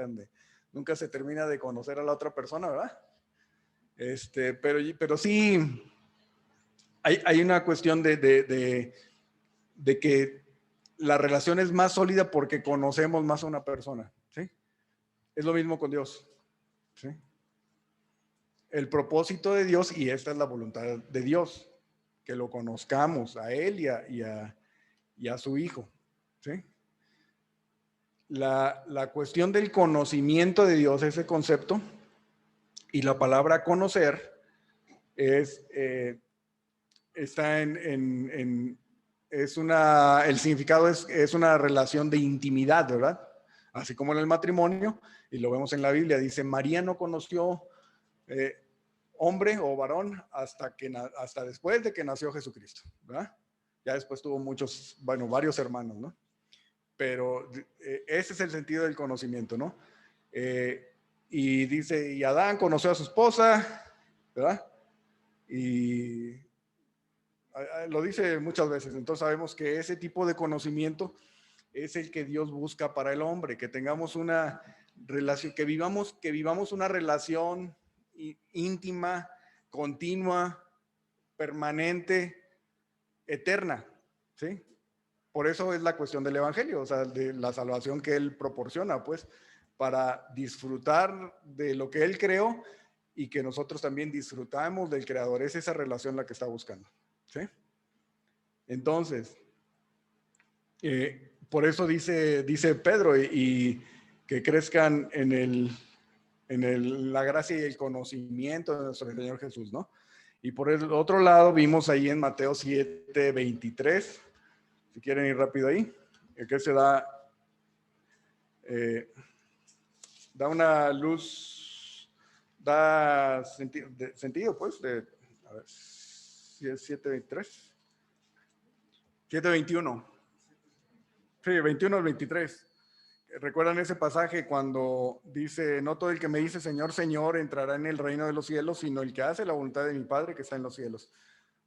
termina de conocer a la otra persona, ¿verdad? Pero sí, hay una cuestión de que la relación es más sólida porque conocemos más a una persona, ¿sí? Es lo mismo con Dios, ¿sí? El propósito de Dios, y esta es la voluntad de Dios, que lo conozcamos a Él y a su Hijo, ¿sí? La cuestión del conocimiento de Dios, ese concepto, y la palabra conocer, está el significado es una relación de intimidad, ¿verdad? Así como en el matrimonio, y lo vemos en la Biblia, dice, María no conoció eh, hombre o varón hasta después de que nació Jesucristo, ¿verdad? Ya después tuvo varios hermanos, ¿no? Pero ese es el sentido del conocimiento, ¿no? Y dice, y Adán conoció a su esposa, ¿verdad? Y lo dice muchas veces, entonces sabemos que ese tipo de conocimiento es el que Dios busca para el hombre, que tengamos una relación, que vivamos una relación íntima, continua, permanente, eterna, ¿sí? Por eso es la cuestión del evangelio, o sea, de la salvación que Él proporciona, pues, para disfrutar de lo que Él creó y que nosotros también disfrutamos del Creador. Es esa relación la que está buscando, ¿sí? Entonces, por eso dice Pedro, y que crezcan en la gracia y el conocimiento de nuestro Señor Jesús, ¿no? Y por el otro lado, vimos ahí en Mateo 7:23, si quieren ir rápido ahí, que se eh, da una luz, da sentido, pues, a ver, si es 7:23, 7:21, sí, 21 al 23. ¿Recuerdan ese pasaje cuando dice, no todo el que me dice Señor, Señor entrará en el reino de los cielos, sino el que hace la voluntad de mi Padre que está en los cielos?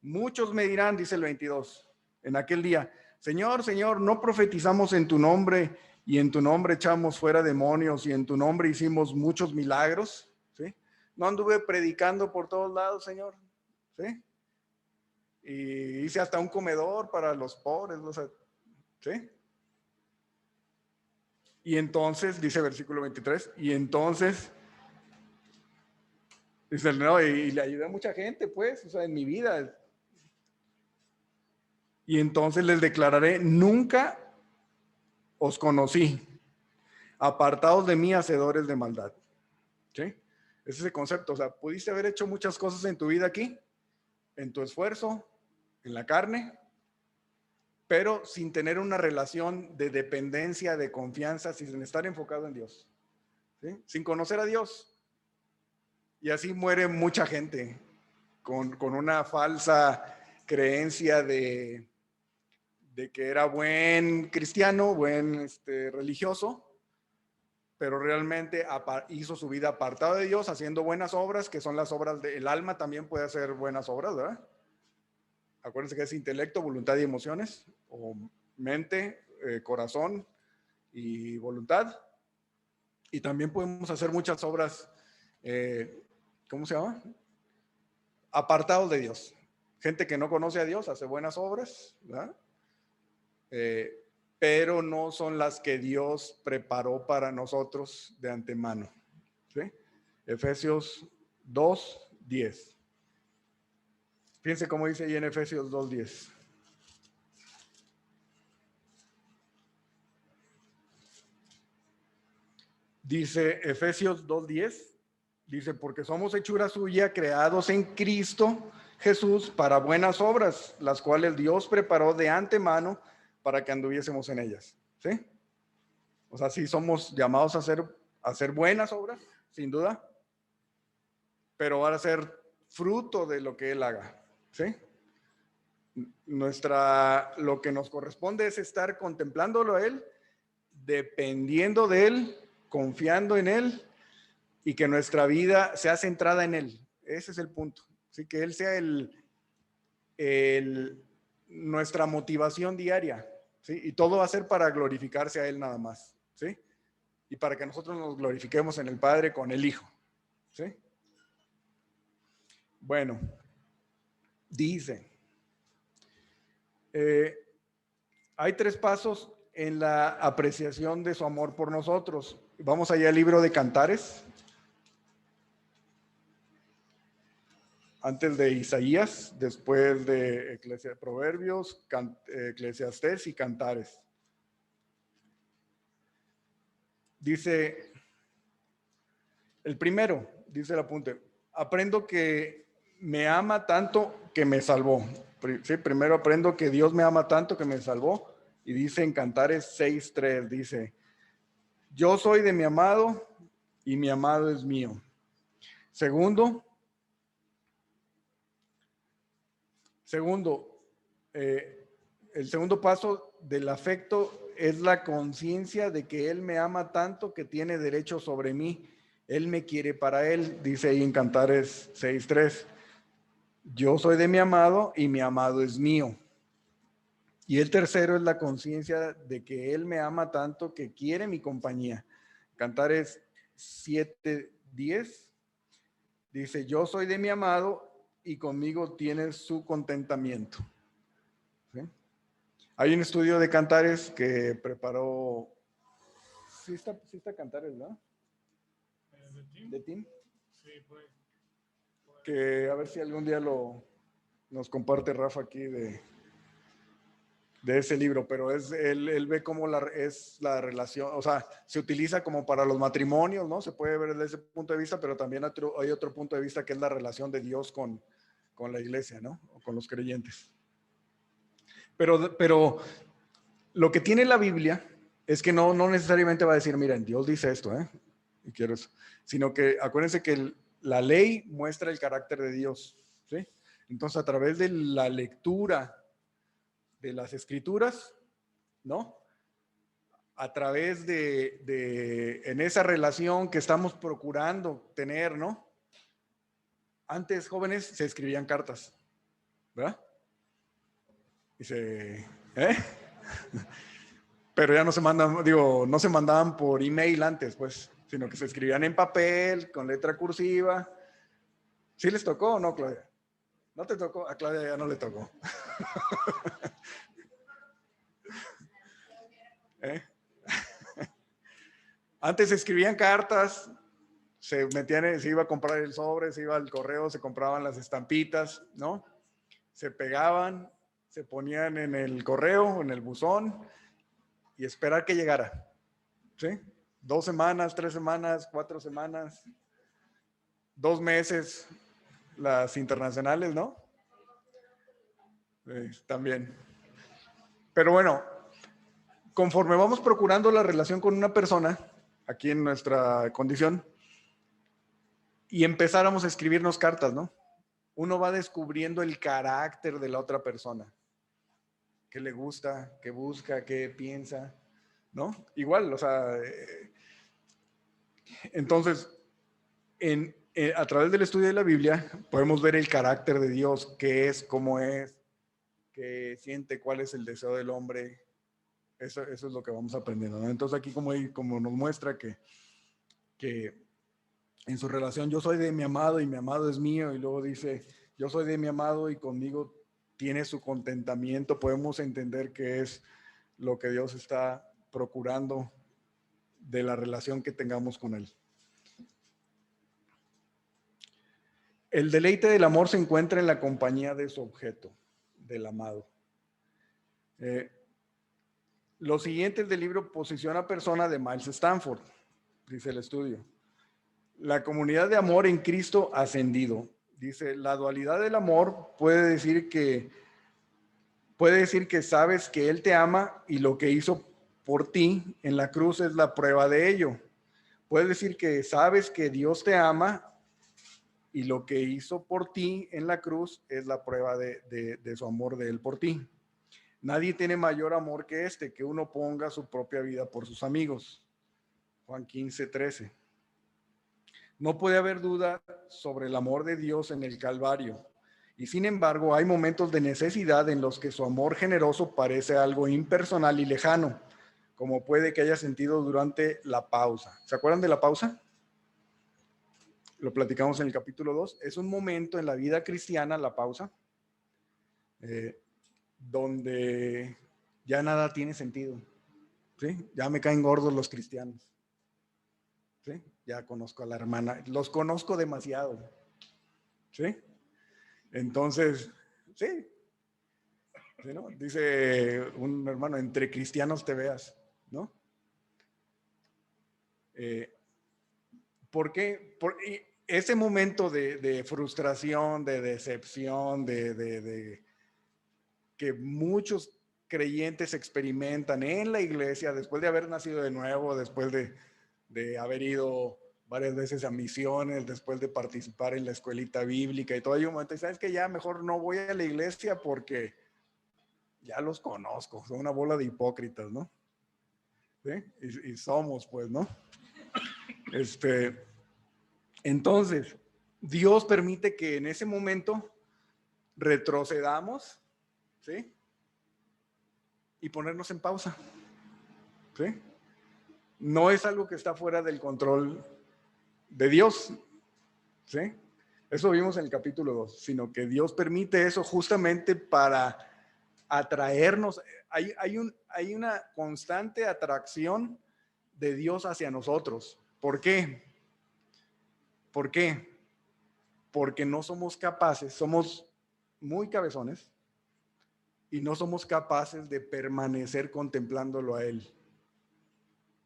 Muchos me dirán, dice el 22, en aquel día, Señor, Señor, no profetizamos en tu nombre y en tu nombre echamos fuera demonios y en tu nombre hicimos muchos milagros, ¿sí? No anduve predicando por todos lados, Señor, ¿sí? Y hice hasta un comedor para los pobres, o sea, ¿sí? Y entonces, dice versículo 23, y entonces, dice, no, y le ayudé a mucha gente, pues, o sea, en mi vida. Y entonces les declararé, nunca os conocí, apartados de mí, hacedores de maldad. ¿Sí? Ese es el concepto, o sea, pudiste haber hecho muchas cosas en tu vida aquí, en tu esfuerzo, en la carne, pero sin tener una relación de dependencia, de confianza, sin estar enfocado en Dios, ¿sí? Sin conocer a Dios. Y así muere mucha gente con una falsa creencia de que era buen cristiano, buen religioso, pero realmente hizo su vida apartado de Dios, haciendo buenas obras, que son las obras del alma, también puede hacer buenas obras, ¿verdad? Acuérdense que es intelecto, voluntad y emociones, o mente, corazón y voluntad. Y también podemos hacer muchas obras, ¿cómo se llama? Apartados de Dios. Gente que no conoce a Dios hace buenas obras, ¿verdad? Pero no son las que Dios preparó para nosotros de antemano, ¿sí? Efesios 2:10. Fíjense cómo dice ahí en Efesios 2:10. Dice Efesios 2:10, Dice, porque somos hechura suya, creados en Cristo Jesús para buenas obras, las cuales Dios preparó de antemano para que anduviésemos en ellas. ¿Sí? O sea, sí somos llamados a hacer buenas obras, sin duda, pero van a ser fruto de lo que Él haga. ¿Sí? Lo que nos corresponde es estar contemplándolo a Él, dependiendo de Él, confiando en Él, y que nuestra vida sea centrada en Él. Ese es el punto. Así que Él sea nuestra motivación diaria. ¿Sí? Y todo va a ser para glorificarse a Él nada más. ¿Sí? Y para que nosotros nos glorifiquemos en el Padre con el Hijo. ¿Sí? Bueno, dice, hay 3 pasos en la apreciación de su amor por nosotros. Vamos allá al libro de Cantares. Antes de Isaías, después de Proverbios, Eclesiastés y Cantares. Dice, el primero, dice el apunte, aprendo que me ama tanto que me salvó. Sí, primero aprendo que Dios me ama tanto que me salvó. Y dice en Cantares 6:3, dice, yo soy de mi amado y mi amado es mío. Segundo, el segundo paso del afecto es la conciencia de que Él me ama tanto que tiene derecho sobre mí. Él me quiere para Él, dice ahí en Cantares 6:3. Yo soy de mi amado y mi amado es mío. Y el tercero es la conciencia de que Él me ama tanto que quiere mi compañía. Cantares 7:10 dice, yo soy de mi amado y conmigo tiene su contentamiento. ¿Sí? Hay un estudio de Cantares que preparó, sí está Cantares, ¿no? ¿De Tim? Sí, pues. Que a ver si algún día nos comparte Rafa aquí de ese libro, pero él ve cómo es la relación, o sea, se utiliza como para los matrimonios, ¿no? Se puede ver desde ese punto de vista, pero también hay otro punto de vista que es la relación de Dios con la iglesia, ¿no? O con los creyentes. Pero lo que tiene la Biblia es que no necesariamente va a decir, miren, Dios dice esto, y quiero eso, sino que acuérdense que la ley muestra el carácter de Dios, ¿sí? Entonces, a través de la lectura de las escrituras, ¿no? A través en esa relación que estamos procurando tener, ¿no? Antes, jóvenes, se escribían cartas, ¿verdad? Pero ya no se mandan, no se mandaban por email antes, pues, sino que se escribían en papel, con letra cursiva. ¿Sí les tocó o no, Claudia? ¿No te tocó? A Claudia ya no le tocó. Antes se escribían cartas, se iba a comprar el sobre, se iba al correo, se compraban las estampitas, ¿no? Se pegaban, se ponían en el correo, en el buzón, y esperar que llegara, ¿sí? 2 semanas, 3 semanas, 4 semanas, 2 meses, las internacionales, ¿no? También. Pero bueno, conforme vamos procurando la relación con una persona, aquí en nuestra condición, y empezáramos a escribirnos cartas, ¿no? Uno va descubriendo el carácter de la otra persona. Qué le gusta, qué busca, qué piensa, ¿no? Igual, o sea, entonces, a través del estudio de la Biblia podemos ver el carácter de Dios, qué es, cómo es, qué siente, cuál es el deseo del hombre. Eso es lo que vamos aprendiendo, ¿no? Entonces aquí como nos muestra que en su relación yo soy de mi amado y mi amado es mío, y luego dice yo soy de mi amado y conmigo tiene su contentamiento, podemos entender que es lo que Dios está procurando de la relación que tengamos con Él. El deleite del amor se encuentra en la compañía de su objeto, del amado. Los siguientes del libro Posición a Persona de Miles Stanford, dice el estudio. La comunidad de amor en Cristo ascendido. Dice, la dualidad del amor puede decir que sabes que Él te ama y lo que hizo por ti en la cruz es la prueba de ello. Puedes decir que sabes que Dios te ama y lo que hizo por ti en la cruz es la prueba de su amor de Él por ti. Nadie tiene mayor amor que este, que uno ponga su propia vida por sus amigos. Juan 15:13. No puede haber duda sobre el amor de Dios en el Calvario. Y sin embargo, hay momentos de necesidad en los que su amor generoso parece algo impersonal y lejano, como puede que haya sentido durante la pausa. ¿Se acuerdan de la pausa? Lo platicamos en el capítulo 2. Es un momento en la vida cristiana, la pausa, donde ya nada tiene sentido. ¿Sí? Ya me caen gordos los cristianos. ¿Sí? Ya conozco a la hermana, los conozco demasiado. ¿Sí? Entonces, sí. ¿Sí, no? Dice un hermano, entre cristianos te veas, ¿no? ¿Por qué? Y ese momento de frustración, de decepción, de que muchos creyentes experimentan en la iglesia después de haber nacido de nuevo, después de haber ido varias veces a misiones, después de participar en la escuelita bíblica y todo. Hay un momento, ¿sabes que ya mejor no voy a la iglesia porque ya los conozco, son una bola de hipócritas, ¿no? ¿Sí? Y somos, pues, ¿no? Entonces, Dios permite que en ese momento retrocedamos, ¿sí? Y ponernos en pausa, ¿sí? No es algo que está fuera del control de Dios, ¿sí? Eso vimos en el capítulo 2, sino que Dios permite eso justamente para atraernos. Hay una constante atracción de Dios hacia nosotros. ¿Por qué? ¿Por qué? Porque no somos capaces, somos muy cabezones y no somos capaces de permanecer contemplándolo a Él.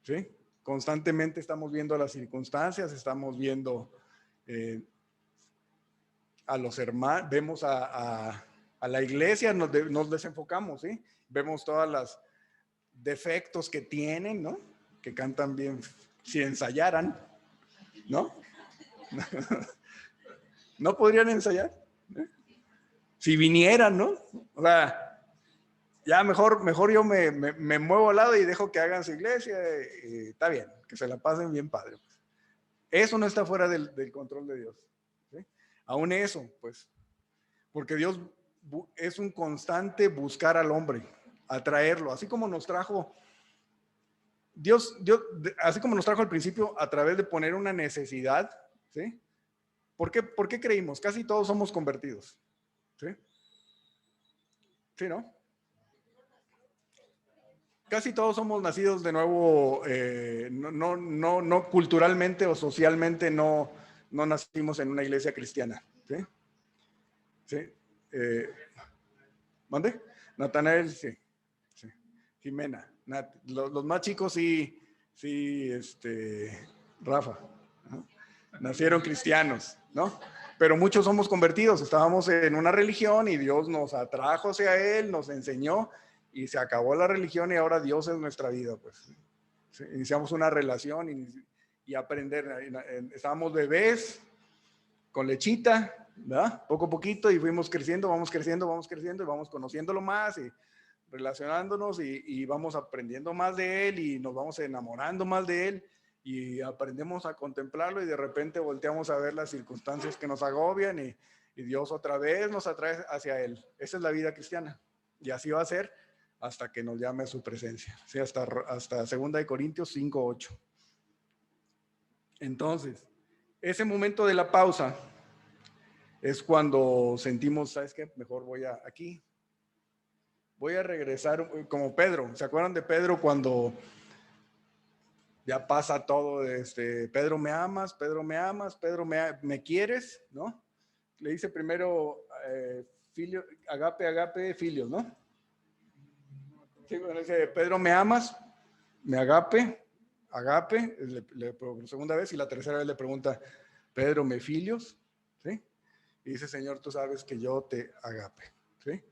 ¿Sí? Constantemente estamos viendo las circunstancias, estamos viendo a los hermanos, vemos a la iglesia, nos desenfocamos, ¿sí? Vemos todas las defectos que tienen, ¿no? Que cantan bien, si ensayaran, ¿no? ¿No podrían ensayar? Si vinieran, ¿no? O sea, ya mejor yo me muevo al lado y dejo que hagan su iglesia, y está bien, que se la pasen bien padre. Eso no está fuera del control de Dios. ¿Sí? Aún eso, pues, porque Dios es un constante buscar al hombre, atraerlo, así como nos trajo Dios, así como nos trajo al principio a través de poner una necesidad, ¿sí? ¿Por qué creímos? Casi todos somos convertidos, ¿sí? ¿Sí, no? Casi todos somos nacidos de nuevo, no culturalmente o socialmente no nacimos en una iglesia cristiana, ¿sí? ¿Sí? ¿Mande? Natanael, sí. Sí. Jimena, los más chicos sí, Rafa, ¿no? Nacieron cristianos, ¿no? Pero muchos somos convertidos, estábamos en una religión y Dios nos atrajo hacia Él, nos enseñó y se acabó la religión y ahora Dios es nuestra vida, pues. ¿Sí? Iniciamos una relación y aprender, estábamos bebés con lechita, ¿verdad? Poco a poquito y fuimos creciendo, vamos creciendo y vamos conociéndolo más y relacionándonos y vamos aprendiendo más de Él y nos vamos enamorando más de Él y aprendemos a contemplarlo y de repente volteamos a ver las circunstancias que nos agobian y Dios otra vez nos atrae hacia Él. Esa es la vida cristiana y así va a ser hasta que nos llame a su presencia. Sí, hasta 2 Corintios 5:8. Entonces, ese momento de la pausa es cuando sentimos, ¿sabes qué? Mejor voy a regresar como Pedro. ¿Se acuerdan de Pedro cuando ya pasa todo? Pedro, ¿me amas? Pedro, ¿me amas? Pedro, ¿me quieres? ¿No? Le dice primero filio, agape, filios, ¿no? Sí, bueno, dice, Pedro, ¿me amas? ¿Me agape? agape, por segunda vez, y la tercera vez le pregunta, Pedro, ¿me filios? ¿Sí? Y dice, Señor, tú sabes que yo te agape. ¿Sí?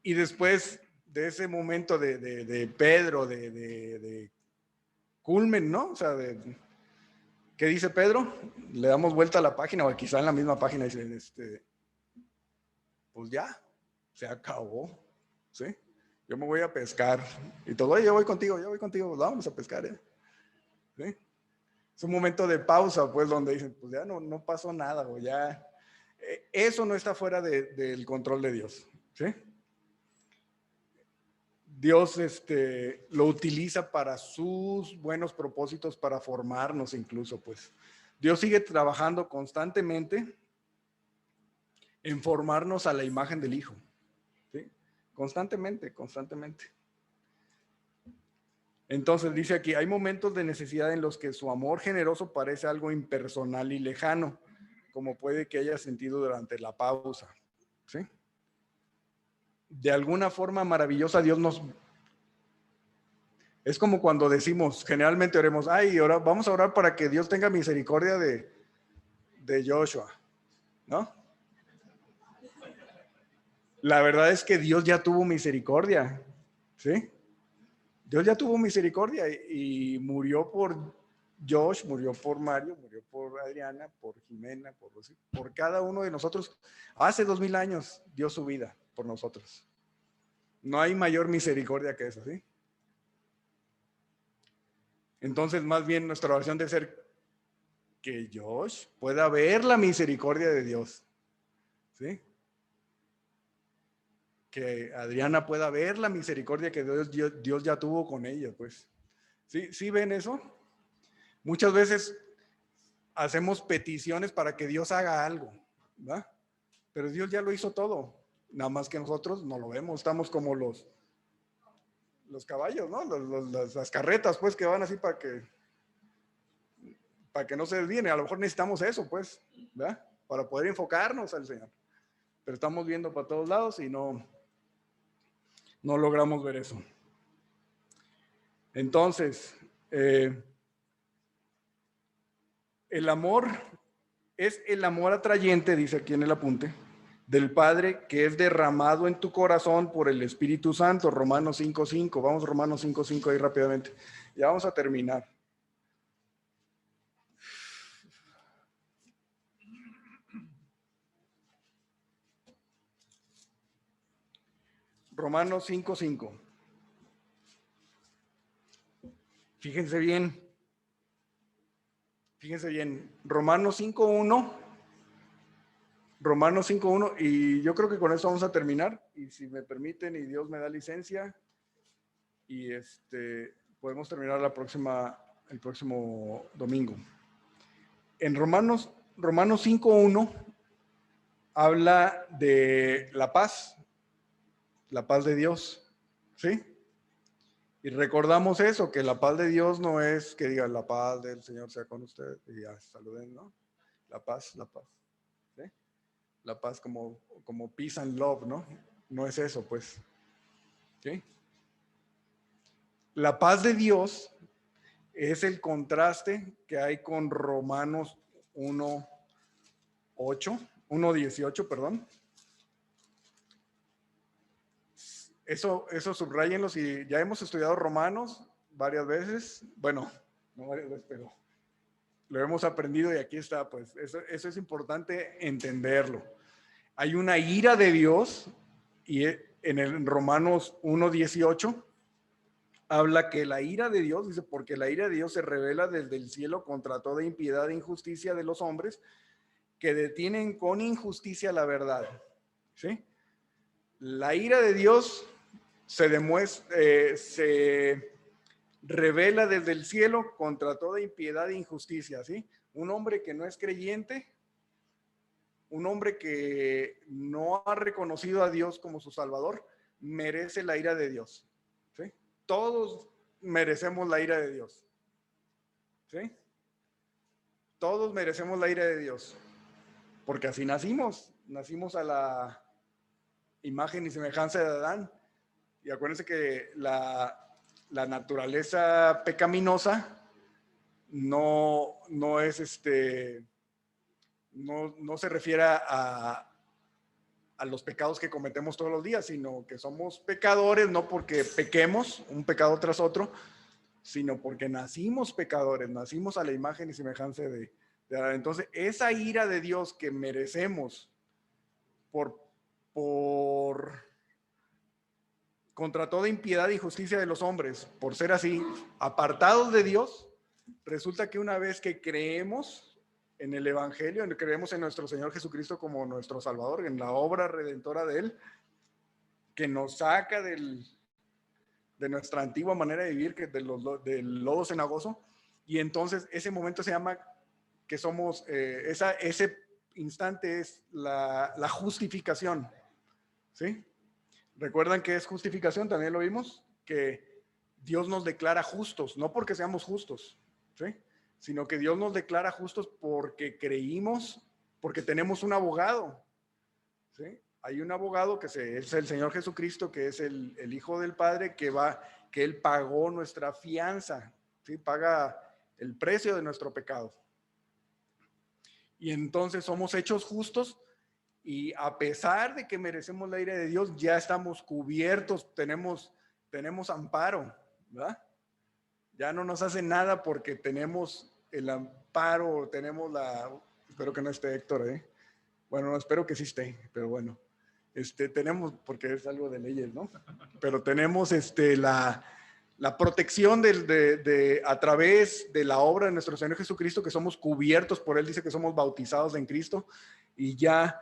Y después de ese momento de Pedro, de culmen, ¿no? O sea, ¿qué dice Pedro? Le damos vuelta a la página, o quizá en la misma página dicen, pues ya, se acabó, ¿sí? Yo me voy a pescar. Y todo, oye, yo voy contigo, vamos a pescar, ¿eh? ¿Sí? Es un momento de pausa, pues, donde dicen, pues ya no pasó nada, o ya. Eso no está fuera del control de Dios, ¿sí? Dios lo utiliza para sus buenos propósitos, para formarnos incluso, pues. Dios sigue trabajando constantemente en formarnos a la imagen del Hijo, ¿sí? Constantemente. Entonces dice aquí, hay momentos de necesidad en los que su amor generoso parece algo impersonal y lejano, como puede que haya sentido durante la pausa, ¿sí? De alguna forma maravillosa Dios nos... Es como cuando decimos, generalmente oremos, ay, vamos a orar para que Dios tenga misericordia de Joshua, ¿no? La verdad es que Dios ya tuvo misericordia, ¿sí? Dios ya tuvo misericordia y murió por Josh, murió por Mario, murió por Adriana, por Jimena, por cada uno de nosotros. Hace 2000 años dio su vida por nosotros. No hay mayor misericordia que eso, ¿sí? Entonces, más bien nuestra oración debe ser que Josh pueda ver la misericordia de Dios, ¿sí? Que Adriana pueda ver la misericordia que Dios ya tuvo con ella, pues. ¿Sí? ¿Sí ven eso? Muchas veces hacemos peticiones para que Dios haga algo, ¿verdad? Pero Dios ya lo hizo todo, nada más que nosotros no lo vemos, estamos como los caballos, ¿no? Las carretas, pues, que van así para que no se desvíen. A lo mejor necesitamos eso, pues, ¿verdad? Para poder enfocarnos al Señor. Pero estamos viendo para todos lados y no logramos ver eso. Entonces, el amor es el amor atrayente, dice aquí en el apunte, del Padre que es derramado en tu corazón por el Espíritu Santo, Romanos 5:5. Vamos a Romanos 5:5 ahí rápidamente. Ya vamos a terminar. Romanos 5:5. Fíjense bien. Romanos 5:1. Romanos 5:1. Y yo creo que con eso vamos a terminar. Y si me permiten y Dios me da licencia, y podemos terminar el próximo domingo. En Romanos 5:1 habla de la paz de Dios, ¿sí? Y recordamos eso, que la paz de Dios no es que diga la paz del Señor sea con usted y ya saluden, ¿no? La paz, ¿sí? La paz como peace and love, ¿no? No es eso, pues, ¿sí? La paz de Dios es el contraste que hay con Romanos 1:18, perdón. Eso subrayenlo si ya hemos estudiado Romanos varias veces. Bueno, no varias veces, pero lo hemos aprendido y aquí está, pues eso es importante entenderlo. Hay una ira de Dios y en el Romanos 1:18 habla que la ira de Dios, dice, porque la ira de Dios se revela desde el cielo contra toda impiedad e injusticia de los hombres que detienen con injusticia la verdad, ¿sí? La ira de Dios se revela desde el cielo contra toda impiedad e injusticia, ¿sí? Un hombre que no es creyente, un hombre que no ha reconocido a Dios como su Salvador, merece la ira de Dios, ¿sí? Todos merecemos la ira de Dios, ¿sí? Todos merecemos la ira de Dios, porque así nacimos a la imagen y semejanza de Adán. Y acuérdense que la naturaleza pecaminosa no es no se refiere a los pecados que cometemos todos los días, sino que somos pecadores no porque pequemos un pecado tras otro, sino porque nacimos pecadores, nacimos a la imagen y semejanza de entonces esa ira de Dios que merecemos por contra toda impiedad y justicia de los hombres, por ser así, apartados de Dios, resulta que una vez que creemos en el Evangelio, creemos en nuestro Señor Jesucristo como nuestro Salvador, en la obra redentora de Él, que nos saca de nuestra antigua manera de vivir, que del lodo cenagoso, y entonces ese momento se llama que somos, ese instante es la justificación, ¿sí? ¿Recuerdan qué es justificación? También lo vimos, que Dios nos declara justos, no porque seamos justos, ¿sí? Sino que Dios nos declara justos porque creímos, porque tenemos un abogado, ¿sí? Hay un abogado que es el Señor Jesucristo, que es el Hijo del Padre, que Él pagó nuestra fianza, ¿sí? Paga el precio de nuestro pecado. Y entonces somos hechos justos. Y a pesar de que merecemos la ira de Dios, ya estamos cubiertos, tenemos amparo, ¿verdad? Ya no nos hace nada porque tenemos el amparo, espero que no esté Héctor, ¿eh? Bueno, no, espero que sí esté, pero bueno, tenemos, porque es algo de leyes, ¿no? Pero tenemos la protección a través de la obra de nuestro Señor Jesucristo, que somos cubiertos por Él, dice que somos bautizados en Cristo y ya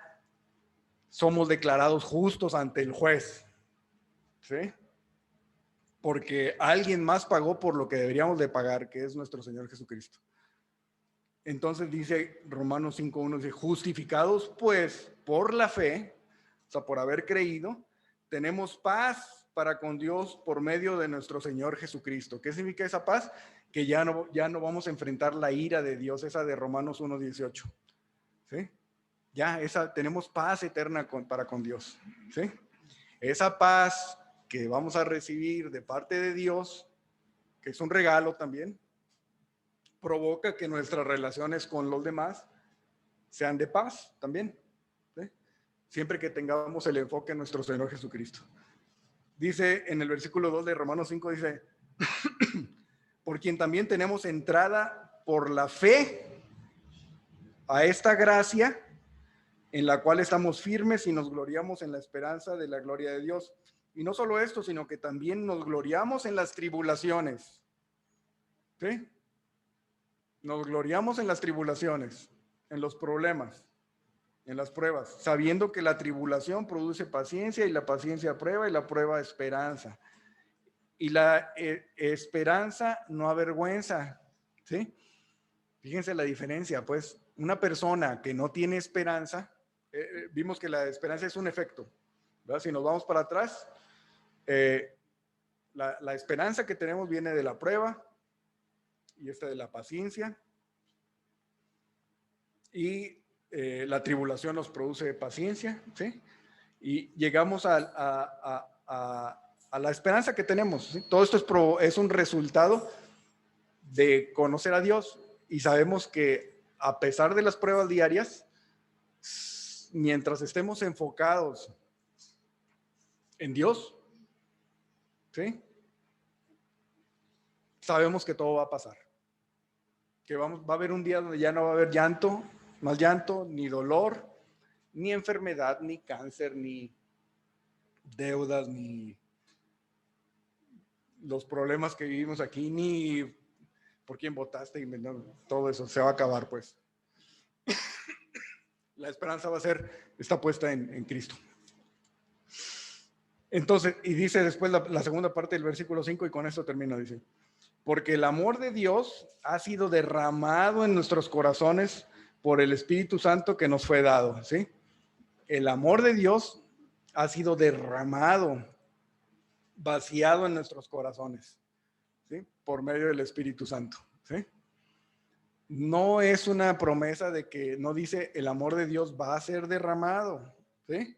somos declarados justos ante el juez, ¿sí? Porque alguien más pagó por lo que deberíamos de pagar, que es nuestro Señor Jesucristo. Entonces dice Romanos 5:1, dice, justificados pues por la fe, o sea, por haber creído, tenemos paz para con Dios por medio de nuestro Señor Jesucristo. ¿Qué significa esa paz? Que ya no vamos a enfrentar la ira de Dios, esa de Romanos 1:18, ¿sí? Ya tenemos paz eterna para con Dios, ¿sí? Esa paz que vamos a recibir de parte de Dios, que es un regalo también, provoca que nuestras relaciones con los demás sean de paz también, ¿sí? Siempre que tengamos el enfoque en nuestro Señor Jesucristo. Dice en el versículo 2 de Romanos 5, dice, por quien también tenemos entrada por la fe a esta gracia, en la cual estamos firmes y nos gloriamos en la esperanza de la gloria de Dios. Y no solo esto, sino que también nos gloriamos en las tribulaciones. ¿Sí? Nos gloriamos en las tribulaciones, en los problemas, en las pruebas, sabiendo que la tribulación produce paciencia y la paciencia prueba y la prueba esperanza. Y la esperanza no avergüenza. ¿Sí? Fíjense la diferencia, pues una persona que no tiene esperanza, vimos que la esperanza es un efecto, ¿verdad? Si nos vamos para atrás, la esperanza que tenemos viene de la prueba y de la paciencia, y la tribulación nos produce paciencia, ¿sí? Y llegamos a la esperanza que tenemos, ¿sí? Todo esto es un resultado de conocer a Dios, y sabemos que a pesar de las pruebas diarias, mientras estemos enfocados en Dios, ¿sí? Sabemos que todo va a pasar, que va a haber un día donde ya no va a haber llanto, más llanto, ni dolor, ni enfermedad, ni cáncer, ni deudas, ni los problemas que vivimos aquí, ni por quién votaste, y todo eso se va a acabar, pues. La esperanza está puesta en Cristo. Entonces, y dice después la segunda parte del versículo 5, y con esto termino, dice, porque el amor de Dios ha sido derramado en nuestros corazones por el Espíritu Santo que nos fue dado, ¿sí? El amor de Dios ha sido derramado, vaciado en nuestros corazones, ¿sí? Por medio del Espíritu Santo, ¿sí? No es una promesa de que no dice el amor de Dios va a ser derramado, ¿sí?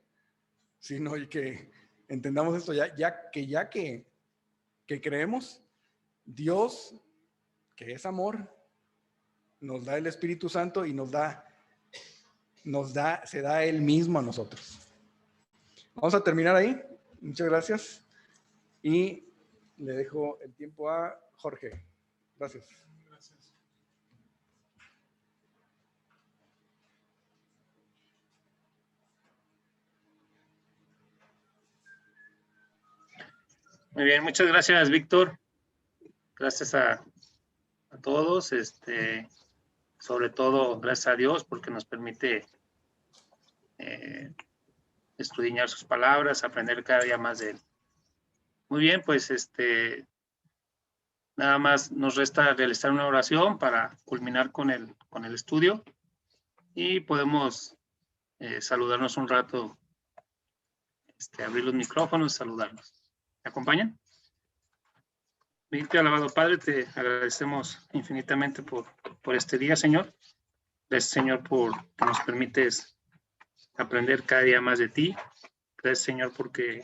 Sino que entendamos esto, ya que que creemos, Dios, que es amor, nos da el Espíritu Santo y se da Él mismo a nosotros. Vamos a terminar ahí. Muchas gracias. Y le dejo el tiempo a Jorge. Gracias. Muy bien, muchas gracias, Víctor. Gracias a todos, sobre todo gracias a Dios porque nos permite escudriñar sus palabras, aprender cada día más de Él. Muy bien, pues nada más nos resta realizar una oración para culminar con el estudio y podemos saludarnos un rato, abrir los micrófonos y saludarnos. ¿Me acompañan? Bendito y alabado Padre, te agradecemos infinitamente por este día, Señor. Gracias, Señor, por que nos permites aprender cada día más de ti. Gracias, Señor, porque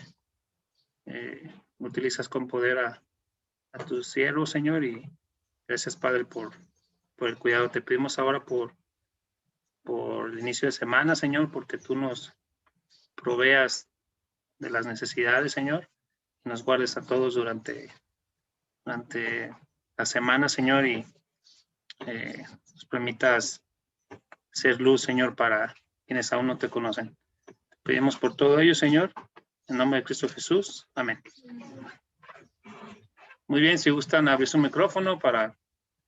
utilizas con poder a tus siervos, Señor, y gracias, Padre, por el cuidado. Te pedimos ahora por el inicio de semana, Señor, porque tú nos proveas de las necesidades, Señor, y nos guardes a todos durante la semana, Señor, y nos permitas ser luz, Señor, para quienes aún no te conocen. Te pedimos por todo ello, Señor, en nombre de Cristo Jesús. Amén. Muy bien, si gustan abrir su micrófono para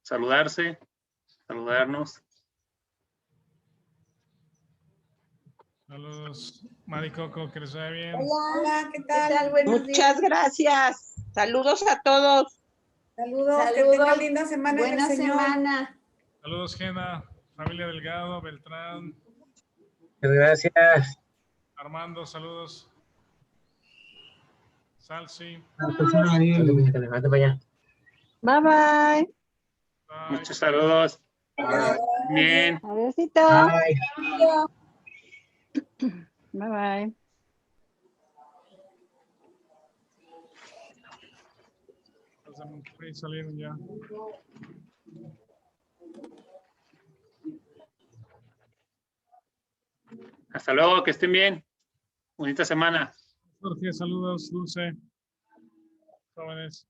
saludarnos. Saludos, Maricoco, que les vaya bien. Hola, ¿qué tal? Buenos días. Muchas gracias. Saludos a todos. Saludos, que tengan linda semana. Buena semana. Saludos, Gena, familia Delgado, Beltrán. Gracias. Armando, saludos. Salsi. Bye, bye. Muchos saludos. Bien. Adiósito. Bye. Bye, bye. Los de Monterrey salieron ya. Hasta luego, que estén bien. Bonita semana. Jorge, saludos, Dulce. Jóvenes.